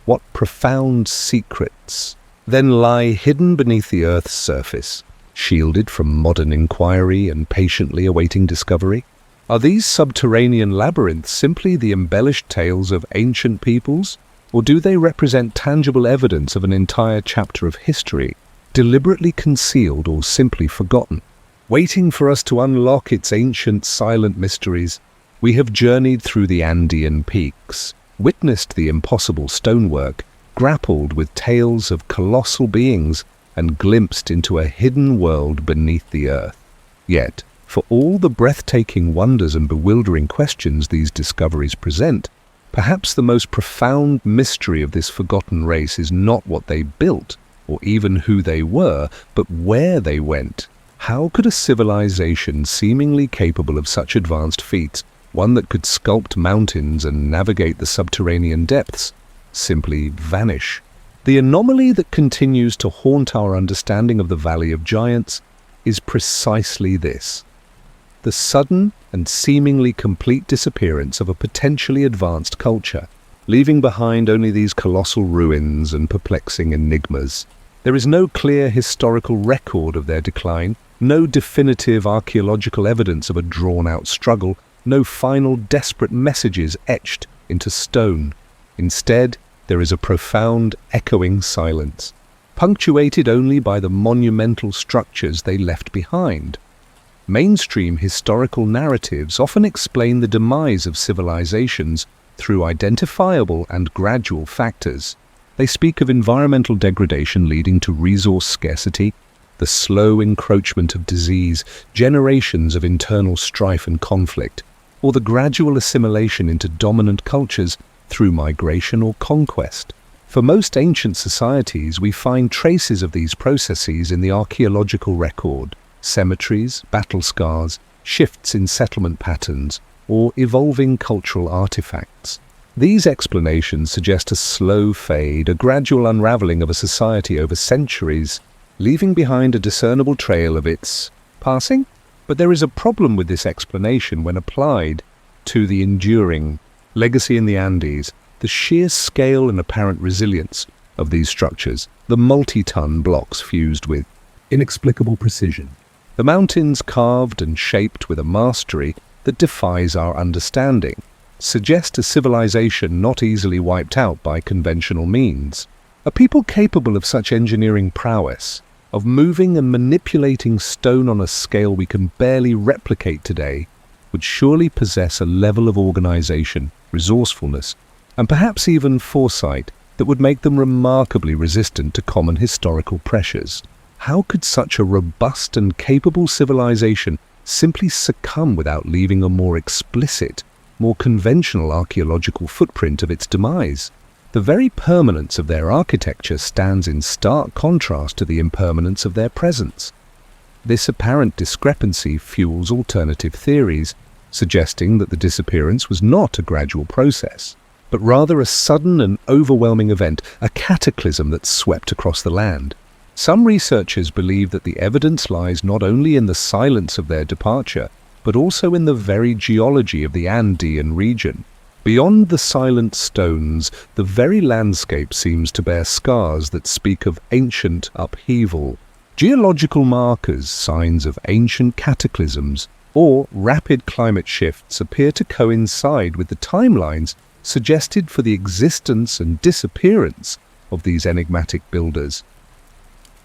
What profound secrets then lie hidden beneath the Earth's surface, shielded from modern inquiry and patiently awaiting discovery? Are these subterranean labyrinths simply the embellished tales of ancient peoples, or do they represent tangible evidence of an entire chapter of history, deliberately concealed or simply forgotten? Waiting for us to unlock its ancient silent mysteries, we have journeyed through the Andean peaks, witnessed the impossible stonework, grappled with tales of colossal beings, and glimpsed into a hidden world beneath the earth. Yet, for all the breathtaking wonders and bewildering questions these discoveries present, perhaps the most profound mystery of this forgotten race is not what they built, or even who they were, but where they went. How could a civilization seemingly capable of such advanced feats, one that could sculpt mountains and navigate the subterranean depths, simply vanish? The anomaly that continues to haunt our understanding of the Valley of Giants is precisely this: the sudden and seemingly complete disappearance of a potentially advanced culture, leaving behind only these colossal ruins and perplexing enigmas. There is no clear historical record of their decline, no definitive archaeological evidence of a drawn-out struggle, no final desperate messages etched into stone. Instead, there is a profound, echoing silence, punctuated only by the monumental structures they left behind. Mainstream historical narratives often explain the demise of civilizations through identifiable and gradual factors. They speak of environmental degradation leading to resource scarcity, the slow encroachment of disease, generations of internal strife and conflict, or the gradual assimilation into dominant cultures through migration or conquest. For most ancient societies, we find traces of these processes in the archaeological record: cemeteries, battle scars, shifts in settlement patterns, or evolving cultural artifacts. These explanations suggest a slow fade, a gradual unraveling of a society over centuries, leaving behind a discernible trail of its passing. But there is a problem with this explanation when applied to the enduring legacy in the Andes, the sheer scale and apparent resilience of these structures, the multi-ton blocks fused with inexplicable precision. The mountains carved and shaped with a mastery that defies our understanding, suggest a civilization not easily wiped out by conventional means. A people capable of such engineering prowess, of moving and manipulating stone on a scale we can barely replicate today, would surely possess a level of organization, resourcefulness, and perhaps even foresight that would make them remarkably resistant to common historical pressures. How could such a robust and capable civilization simply succumb without leaving a more explicit, more conventional archaeological footprint of its demise? The very permanence of their architecture stands in stark contrast to the impermanence of their presence. This apparent discrepancy fuels alternative theories, suggesting that the disappearance was not a gradual process, but rather a sudden and overwhelming event, a cataclysm that swept across the land. Some researchers believe that the evidence lies not only in the silence of their departure, but also in the very geology of the Andean region. Beyond the silent stones, the very landscape seems to bear scars that speak of ancient upheaval. Geological markers, signs of ancient cataclysms, or rapid climate shifts appear to coincide with the timelines suggested for the existence and disappearance of these enigmatic builders.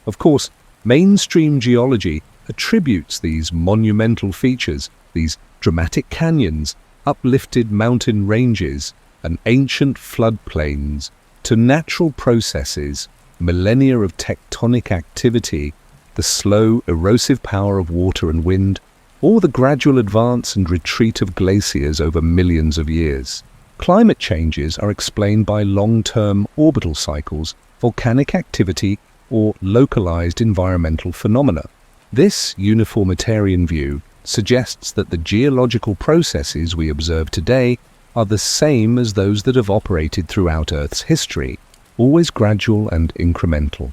Of course, mainstream geology attributes these monumental features, these dramatic canyons, uplifted mountain ranges, and ancient floodplains, to natural processes, millennia of tectonic activity, the slow, erosive power of water and wind, or the gradual advance and retreat of glaciers over millions of years. Climate changes are explained by long-term orbital cycles, volcanic activity, or localized environmental phenomena. This uniformitarian view suggests that the geological processes we observe today are the same as those that have operated throughout Earth's history, always gradual and incremental.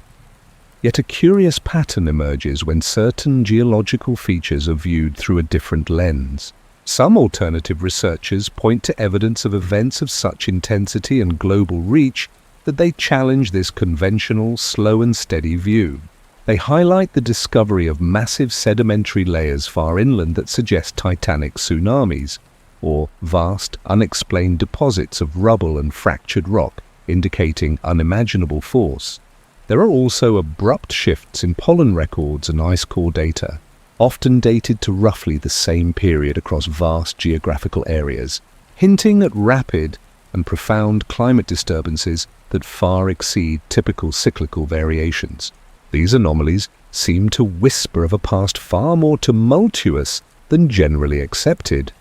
Yet a curious pattern emerges when certain geological features are viewed through a different lens. Some alternative researchers point to evidence of events of such intensity and global reach that they challenge this conventional, slow and steady view. They highlight the discovery of massive sedimentary layers far inland that suggest titanic tsunamis, or vast, unexplained deposits of rubble and fractured rock, indicating unimaginable force. There are also abrupt shifts in pollen records and ice core data, often dated to roughly the same period across vast geographical areas, hinting at rapid and profound climate disturbances that far exceed typical cyclical variations. These anomalies seem to whisper of a past far more tumultuous than generally accepted.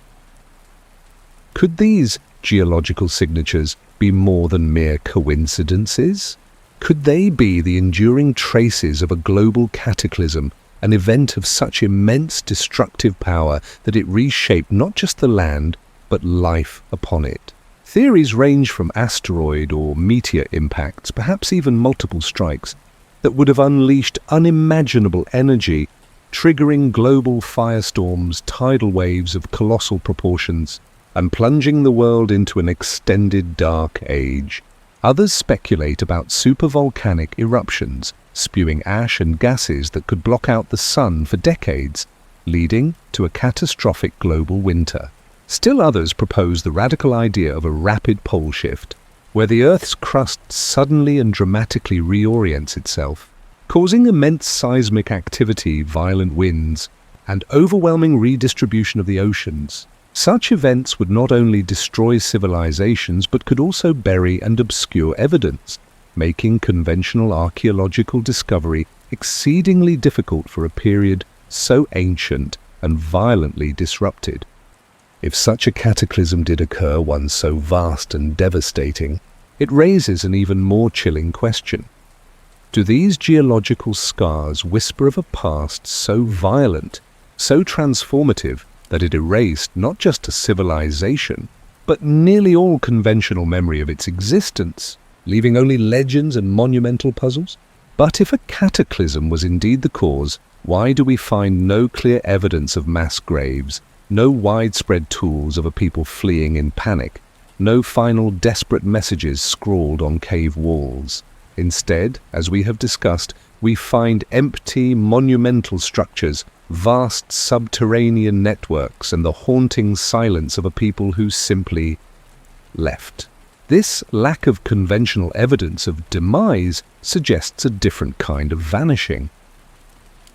Could these geological signatures be more than mere coincidences? Could they be the enduring traces of a global cataclysm, an event of such immense destructive power that it reshaped not just the land, but life upon it? Theories range from asteroid or meteor impacts, perhaps even multiple strikes, that would have unleashed unimaginable energy, triggering global firestorms, tidal waves of colossal proportions, and plunging the world into an extended dark age. Others speculate about supervolcanic eruptions, spewing ash and gases that could block out the sun for decades, leading to a catastrophic global winter. Still others propose the radical idea of a rapid pole shift, where the Earth's crust suddenly and dramatically reorients itself, causing immense seismic activity, violent winds, and overwhelming redistribution of the oceans. Such events would not only destroy civilizations but could also bury and obscure evidence, making conventional archaeological discovery exceedingly difficult for a period so ancient and violently disrupted. If such a cataclysm did occur, one so vast and devastating, it raises an even more chilling question. Do these geological scars whisper of a past so violent, so transformative, that it erased not just a civilization, but nearly all conventional memory of its existence, leaving only legends and monumental puzzles? But if a cataclysm was indeed the cause, why do we find no clear evidence of mass graves, no widespread tools of a people fleeing in panic, no final desperate messages scrawled on cave walls? Instead, as we have discussed, we find empty, monumental structures, vast subterranean networks, and the haunting silence of a people who simply left. This lack of conventional evidence of demise suggests a different kind of vanishing.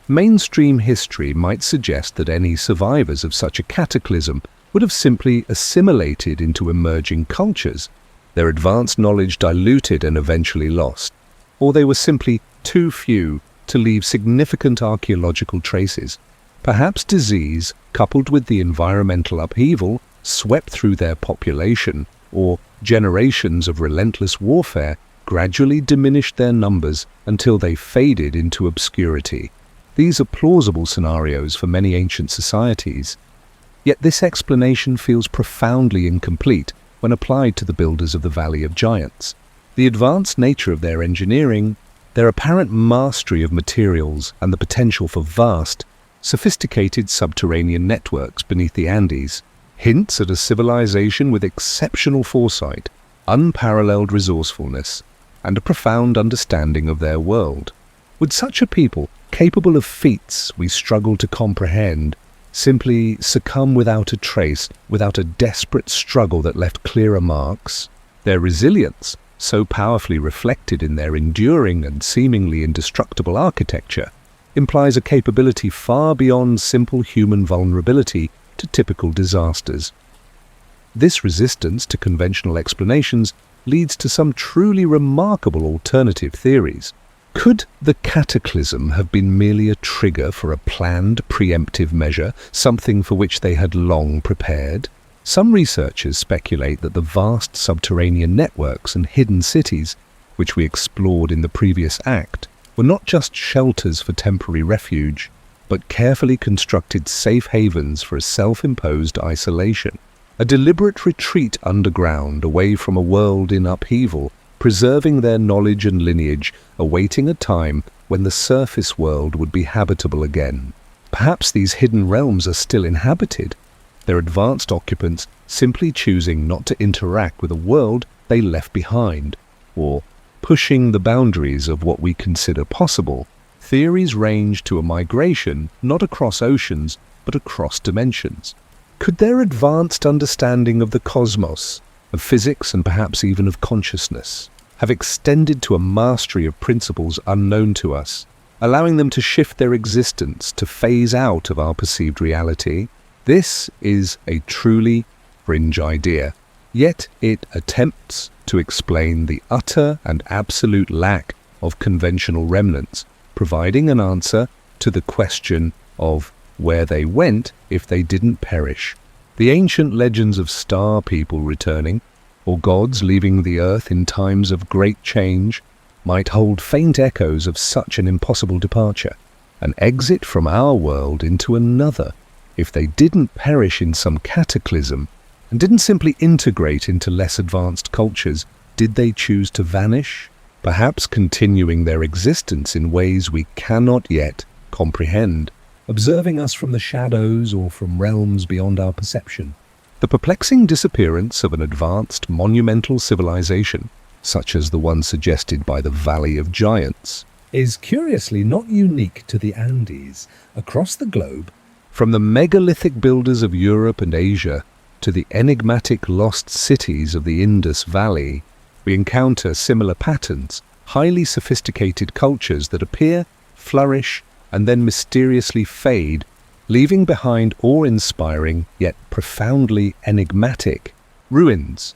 Mainstream history might suggest that any survivors of such a cataclysm would have simply assimilated into emerging cultures, their advanced knowledge diluted and eventually lost, or they were simply too few to leave significant archaeological traces. Perhaps disease, coupled with the environmental upheaval, swept through their population, or generations of relentless warfare gradually diminished their numbers until they faded into obscurity. These are plausible scenarios for many ancient societies. Yet this explanation feels profoundly incomplete when applied to the builders of the Valley of Giants. The advanced nature of their engineering, their apparent mastery of materials, and the potential for vast, sophisticated subterranean networks beneath the Andes hints at a civilization with exceptional foresight, unparalleled resourcefulness, and a profound understanding of their world. Would such a people, capable of feats we struggle to comprehend, simply succumb without a trace, without a desperate struggle that left clearer marks? Their resilience, so powerfully reflected in their enduring and seemingly indestructible architecture, implies a capability far beyond simple human vulnerability to typical disasters. This resistance to conventional explanations leads to some truly remarkable alternative theories. Could the cataclysm have been merely a trigger for a planned preemptive measure, something for which they had long prepared? Some researchers speculate that the vast subterranean networks and hidden cities, which we explored in the previous act, were not just shelters for temporary refuge, but carefully constructed safe havens for a self-imposed isolation, a deliberate retreat underground away from a world in upheaval, preserving their knowledge and lineage, awaiting a time when the surface world would be habitable again. Perhaps these hidden realms are still inhabited, their advanced occupants simply choosing not to interact with a world they left behind, or pushing the boundaries of what we consider possible. Theories range to a migration not across oceans, but across dimensions. Could their advanced understanding of the cosmos, of physics and perhaps even of consciousness, have extended to a mastery of principles unknown to us, allowing them to shift their existence to phase out of our perceived reality? This is a truly fringe idea, yet it attempts to explain the utter and absolute lack of conventional remnants, providing an answer to the question of where they went if they didn't perish. The ancient legends of star people returning, or gods leaving the earth in times of great change, might hold faint echoes of such an impossible departure, an exit from our world into another. If they didn't perish in some cataclysm, and didn't simply integrate into less advanced cultures, did they choose to vanish? Perhaps continuing their existence in ways we cannot yet comprehend, observing us from the shadows or from realms beyond our perception. The perplexing disappearance of an advanced, monumental civilization, such as the one suggested by the Valley of Giants, is curiously not unique to the Andes. Across the globe, from the megalithic builders of Europe and Asia to the enigmatic lost cities of the Indus Valley, we encounter similar patterns, highly sophisticated cultures that appear, flourish, and then mysteriously fade, leaving behind awe-inspiring yet profoundly enigmatic ruins.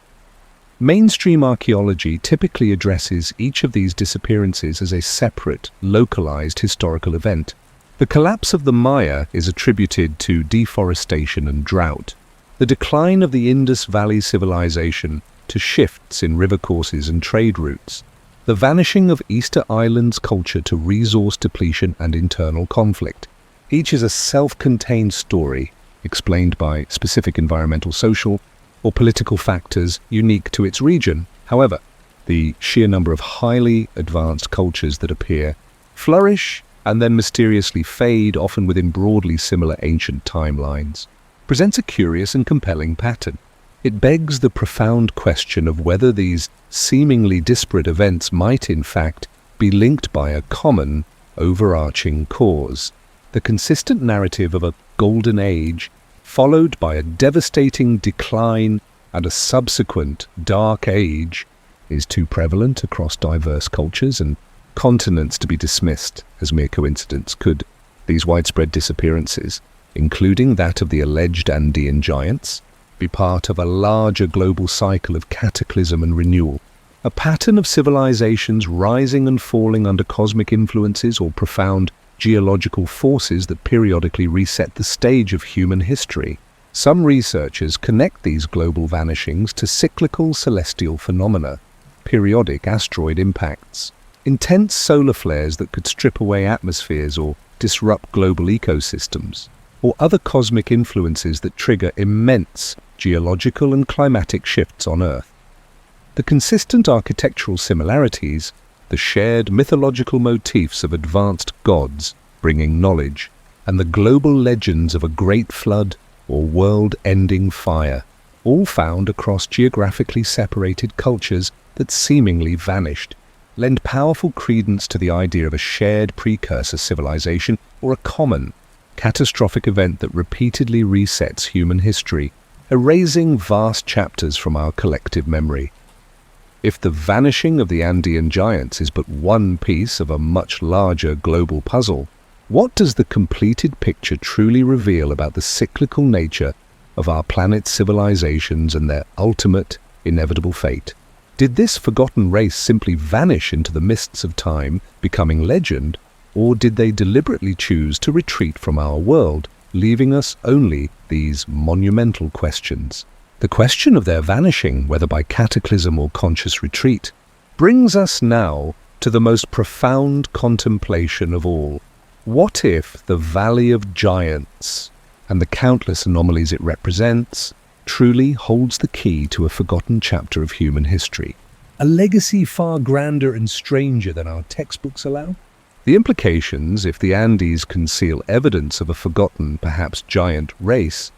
Mainstream archaeology typically addresses each of these disappearances as a separate, localized historical event. The collapse of the Maya is attributed to deforestation and drought, the decline of the Indus Valley civilization to shifts in river courses and trade routes, the vanishing of Easter Island's culture to resource depletion and internal conflict. Each is a self-contained story, explained by specific environmental, social, or political factors unique to its region. However, the sheer number of highly advanced cultures that appear, flourish, and then mysteriously fade, often within broadly similar ancient timelines, presents a curious and compelling pattern. It begs the profound question of whether these seemingly disparate events might in fact be linked by a common, overarching cause. The consistent narrative of a golden age, followed by a devastating decline and a subsequent dark age, is too prevalent across diverse cultures and continents to be dismissed as mere coincidence. Could these widespread disappearances, including that of the alleged Andean giants, be part of a larger global cycle of cataclysm and renewal? A pattern of civilizations rising and falling under cosmic influences or profound geological forces that periodically reset the stage of human history. Some researchers connect these global vanishings to cyclical celestial phenomena, periodic asteroid impacts, intense solar flares that could strip away atmospheres or disrupt global ecosystems, or other cosmic influences that trigger immense geological and climatic shifts on Earth. The consistent architectural similarities, the shared mythological motifs of advanced gods bringing knowledge, and the global legends of a great flood or world-ending fire, all found across geographically separated cultures that seemingly vanished, lend powerful credence to the idea of a shared precursor civilization or a common, catastrophic event that repeatedly resets human history, erasing vast chapters from our collective memory. If the vanishing of the Andean giants is but one piece of a much larger global puzzle, what does the completed picture truly reveal about the cyclical nature of our planet's civilizations and their ultimate, inevitable fate? Did this forgotten race simply vanish into the mists of time, becoming legend, or did they deliberately choose to retreat from our world, leaving us only these monumental questions? The question of their vanishing, whether by cataclysm or conscious retreat, brings us now to the most profound contemplation of all. What if the Valley of Giants, and the countless anomalies it represents, truly holds the key to a forgotten chapter of human history? A legacy far grander and stranger than our textbooks allow? The implications, if the Andes conceal evidence of a forgotten, perhaps giant race,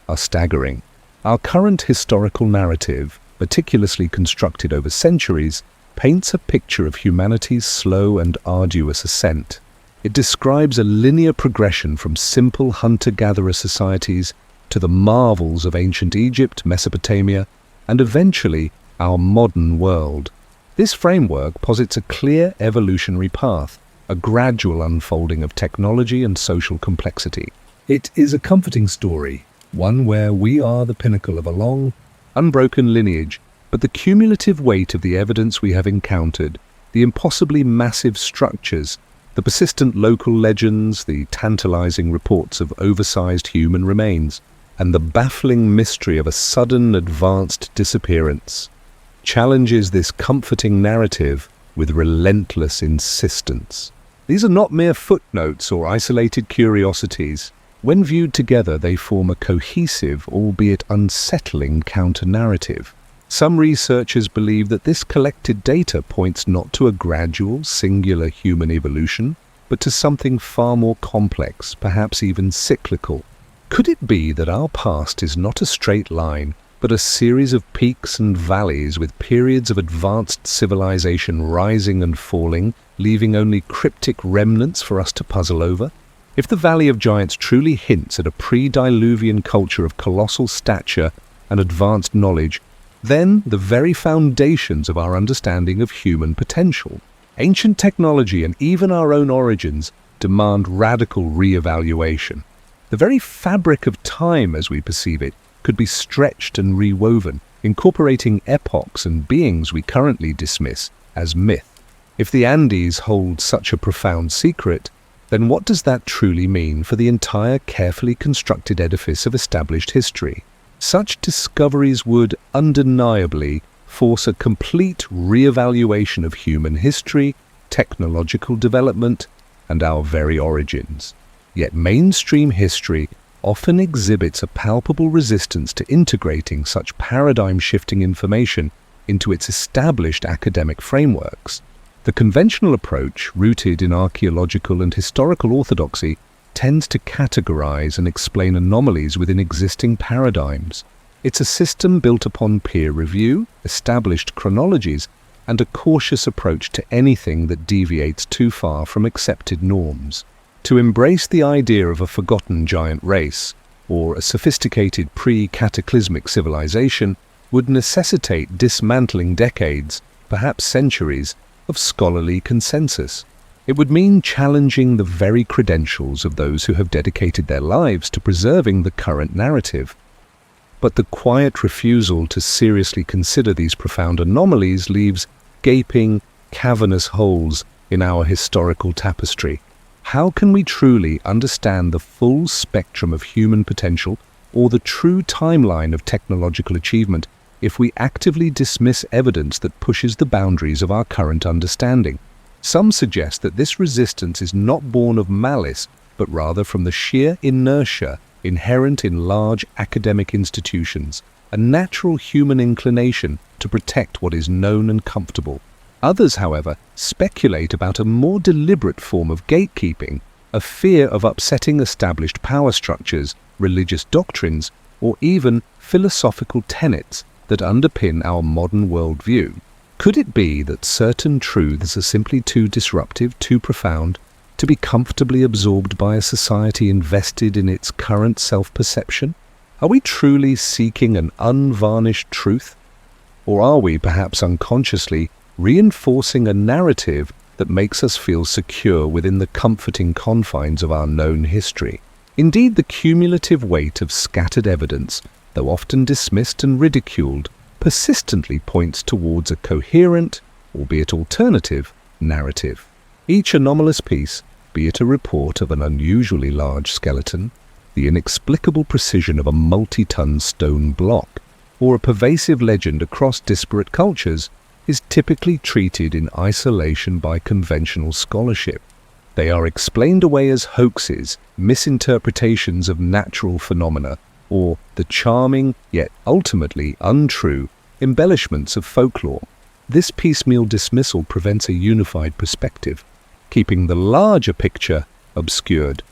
are staggering. Our current historical narrative, meticulously constructed over centuries, paints a picture of humanity's slow and arduous ascent. It describes a linear progression from simple hunter-gatherer societies to the marvels of ancient Egypt, Mesopotamia, and eventually our modern world. This framework posits a clear evolutionary path, a gradual unfolding of technology and social complexity. It is a comforting story, one where we are the pinnacle of a long, unbroken lineage, but the cumulative weight of the evidence we have encountered, the impossibly massive structures, the persistent local legends, the tantalizing reports of oversized human remains, and the baffling mystery of a sudden advanced disappearance, challenges this comforting narrative with relentless insistence. These are not mere footnotes or isolated curiosities. When viewed together, they form a cohesive, albeit unsettling, counter-narrative. Some researchers believe that this collected data points not to a gradual, singular human evolution, but to something far more complex, perhaps even cyclical. Could it be that our past is not a straight line, but a series of peaks and valleys with periods of advanced civilization rising and falling, leaving only cryptic remnants for us to puzzle over? If the Valley of Giants truly hints at a pre-Diluvian culture of colossal stature and advanced knowledge, then the very foundations of our understanding of human potential, ancient technology, and even our own origins demand radical re-evaluation. The very fabric of time as we perceive it could be stretched and rewoven, incorporating epochs and beings we currently dismiss as myth. If the Andes hold such a profound secret, then what does that truly mean for the entire carefully constructed edifice of established history? Such discoveries would undeniably force a complete re-evaluation of human history, technological development, and our very origins. Yet mainstream history often exhibits a palpable resistance to integrating such paradigm-shifting information into its established academic frameworks. The conventional approach, rooted in archaeological and historical orthodoxy, tends to categorize and explain anomalies within existing paradigms. It's a system built upon peer review, established chronologies, and a cautious approach to anything that deviates too far from accepted norms. To embrace the idea of a forgotten giant race, or a sophisticated pre-cataclysmic civilization, would necessitate dismantling decades, perhaps centuries, of scholarly consensus. It would mean challenging the very credentials of those who have dedicated their lives to preserving the current narrative. But the quiet refusal to seriously consider these profound anomalies leaves gaping, cavernous holes in our historical tapestry. How can we truly understand the full spectrum of human potential or the true timeline of technological achievement if we actively dismiss evidence that pushes the boundaries of our current understanding? Some suggest that this resistance is not born of malice, but rather from the sheer inertia inherent in large academic institutions, a natural human inclination to protect what is known and comfortable. Others, however, speculate about a more deliberate form of gatekeeping, a fear of upsetting established power structures, religious doctrines, or even philosophical tenets that underpin our modern worldview. Could it be that certain truths are simply too disruptive, too profound, to be comfortably absorbed by a society invested in its current self-perception? Are we truly seeking an unvarnished truth? Or are we, perhaps unconsciously, reinforcing a narrative that makes us feel secure within the comforting confines of our known history? Indeed, the cumulative weight of scattered evidence, though often dismissed and ridiculed, persistently points towards a coherent, albeit alternative, narrative. Each anomalous piece, be it a report of an unusually large skeleton, the inexplicable precision of a multi-ton stone block, or a pervasive legend across disparate cultures, is typically treated in isolation by conventional scholarship. They are explained away as hoaxes, misinterpretations of natural phenomena, or the charming, yet ultimately untrue, embellishments of folklore. This piecemeal dismissal prevents a unified perspective, keeping the larger picture obscured.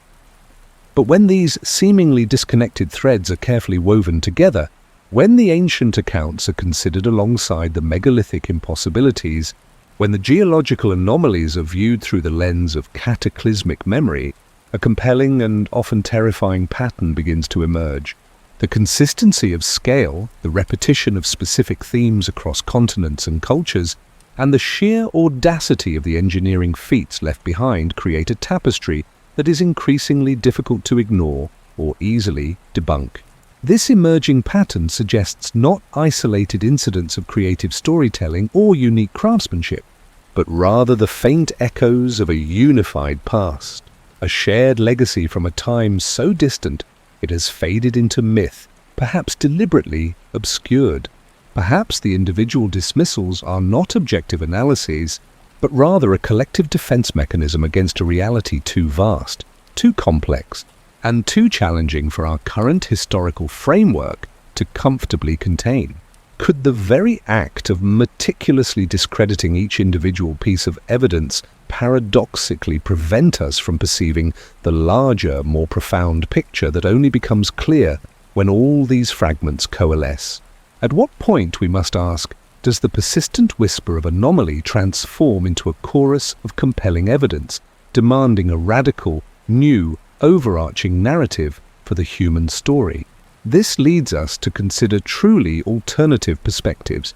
But when these seemingly disconnected threads are carefully woven together, when the ancient accounts are considered alongside the megalithic impossibilities, when the geological anomalies are viewed through the lens of cataclysmic memory, a compelling and often terrifying pattern begins to emerge. The consistency of scale, the repetition of specific themes across continents and cultures, and the sheer audacity of the engineering feats left behind create a tapestry that is increasingly difficult to ignore or easily debunk. This emerging pattern suggests not isolated incidents of creative storytelling or unique craftsmanship, but rather the faint echoes of a unified past, a shared legacy from a time so distant it has faded into myth, perhaps deliberately obscured. Perhaps the individual dismissals are not objective analyses, but rather a collective defense mechanism against a reality too vast, too complex, and too challenging for our current historical framework to comfortably contain. Could the very act of meticulously discrediting each individual piece of evidence paradoxically prevent us from perceiving the larger, more profound picture that only becomes clear when all these fragments coalesce? At what point, we must ask, does the persistent whisper of anomaly transform into a chorus of compelling evidence, demanding a radical, new, overarching narrative for the human story? This leads us to consider truly alternative perspectives,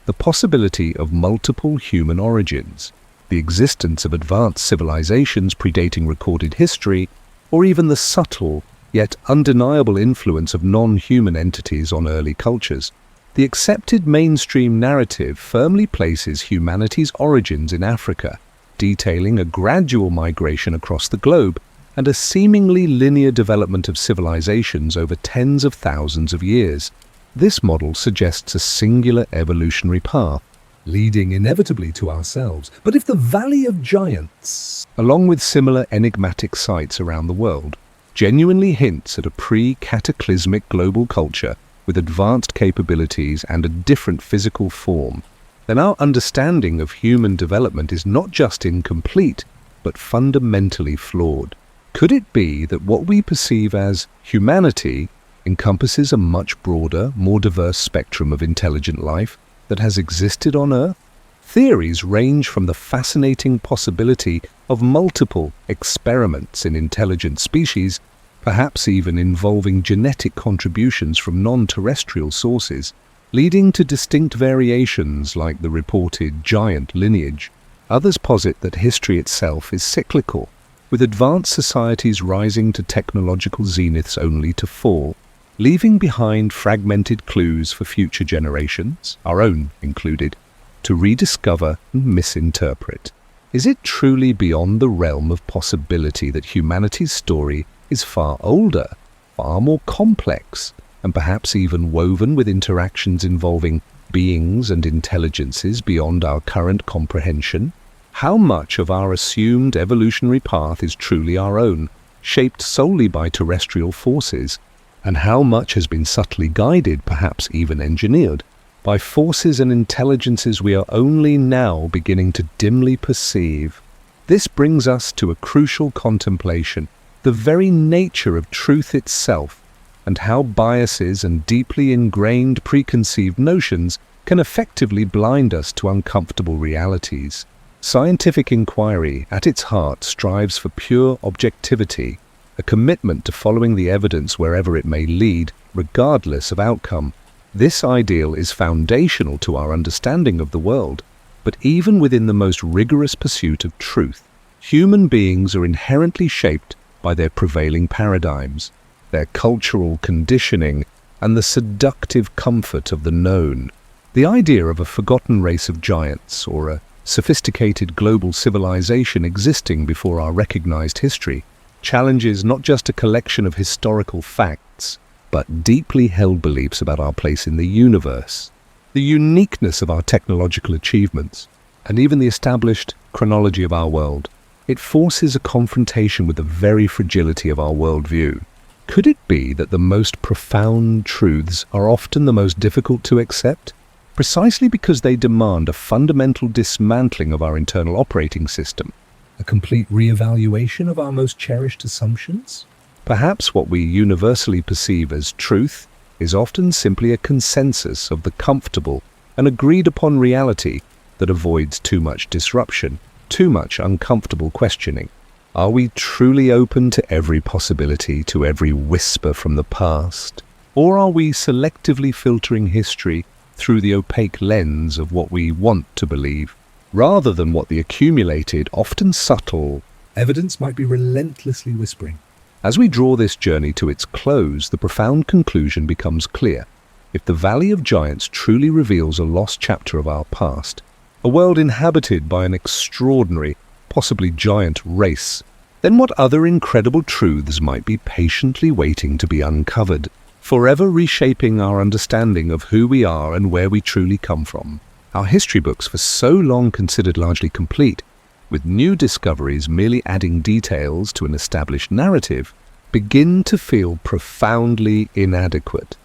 the possibility of multiple human origins, the existence of advanced civilizations predating recorded history, or even the subtle, yet undeniable influence of non-human entities on early cultures. The accepted mainstream narrative firmly places humanity's origins in Africa, detailing a gradual migration across the globe and a seemingly linear development of civilizations over tens of thousands of years. This model suggests a singular evolutionary path, leading inevitably to ourselves. But if the Valley of Giants, along with similar enigmatic sites around the world, genuinely hints at a pre-cataclysmic global culture with advanced capabilities and a different physical form, then our understanding of human development is not just incomplete, but fundamentally flawed. Could it be that what we perceive as humanity encompasses a much broader, more diverse spectrum of intelligent life that has existed on Earth? Theories range from the fascinating possibility of multiple experiments in intelligent species, perhaps even involving genetic contributions from non-terrestrial sources, leading to distinct variations like the reported giant lineage. Others posit that history itself is cyclical, with advanced societies rising to technological zeniths only to fall, leaving behind fragmented clues for future generations, our own included, to rediscover and misinterpret. Is it truly beyond the realm of possibility that humanity's story is far older, far more complex, and perhaps even woven with interactions involving beings and intelligences beyond our current comprehension? How much of our assumed evolutionary path is truly our own, shaped solely by terrestrial forces, and how much has been subtly guided, perhaps even engineered, by forces and intelligences we are only now beginning to dimly perceive? This brings us to a crucial contemplation: the very nature of truth itself, and how biases and deeply ingrained preconceived notions can effectively blind us to uncomfortable realities. Scientific inquiry, at its heart, strives for pure objectivity, a commitment to following the evidence wherever it may lead, regardless of outcome. This ideal is foundational to our understanding of the world, but even within the most rigorous pursuit of truth, human beings are inherently shaped by their prevailing paradigms, their cultural conditioning, and the seductive comfort of the known. The idea of a forgotten race of giants, or a sophisticated global civilization existing before our recognized history, challenges not just a collection of historical facts, but deeply held beliefs about our place in the universe, the uniqueness of our technological achievements, and even the established chronology of our world. It forces a confrontation with the very fragility of our worldview. Could it be that the most profound truths are often the most difficult to accept, precisely because they demand a fundamental dismantling of our internal operating system, a complete re-evaluation of our most cherished assumptions? Perhaps what we universally perceive as truth is often simply a consensus of the comfortable and agreed-upon reality that avoids too much disruption, too much uncomfortable questioning. Are we truly open to every possibility, to every whisper from the past? Or are we selectively filtering history through the opaque lens of what we want to believe, rather than what the accumulated, often subtle, evidence might be relentlessly whispering? As we draw this journey to its close, the profound conclusion becomes clear. If the Valley of Giants truly reveals a lost chapter of our past, a world inhabited by an extraordinary, possibly giant race, then what other incredible truths might be patiently waiting to be uncovered, forever reshaping our understanding of who we are and where we truly come from? Our history books, for so long considered largely complete, with new discoveries merely adding details to an established narrative, begin to feel profoundly inadequate.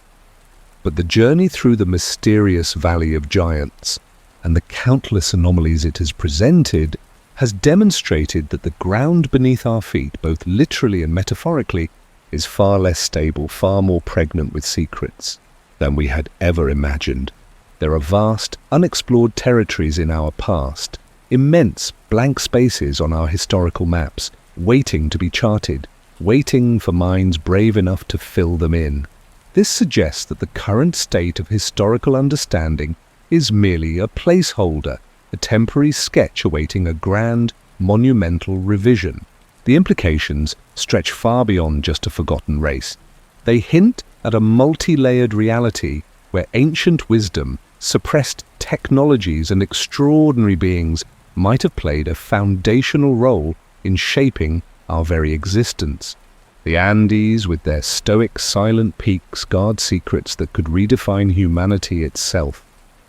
But the journey through the mysterious Valley of Giants, and the countless anomalies it has presented, has demonstrated that the ground beneath our feet, both literally and metaphorically, is far less stable, far more pregnant with secrets than we had ever imagined. There are vast, unexplored territories in our past, immense blank spaces on our historical maps, waiting to be charted, waiting for minds brave enough to fill them in. This suggests that the current state of historical understanding is merely a placeholder, a temporary sketch awaiting a grand, monumental revision. The implications stretch far beyond just a forgotten race. They hint at a multi-layered reality where ancient wisdom, suppressed technologies, and extraordinary beings might have played a foundational role in shaping our very existence. The Andes, with their stoic, silent peaks, guard secrets that could redefine humanity itself.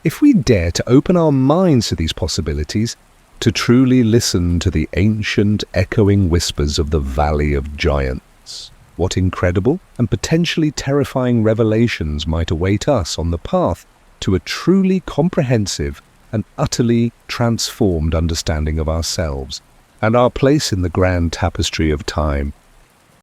If we dare to open our minds to these possibilities, to truly listen to the ancient, echoing whispers of the Valley of Giants, what incredible and potentially terrifying revelations might await us on the path to a truly comprehensive and utterly transformed understanding of ourselves and our place in the grand tapestry of time.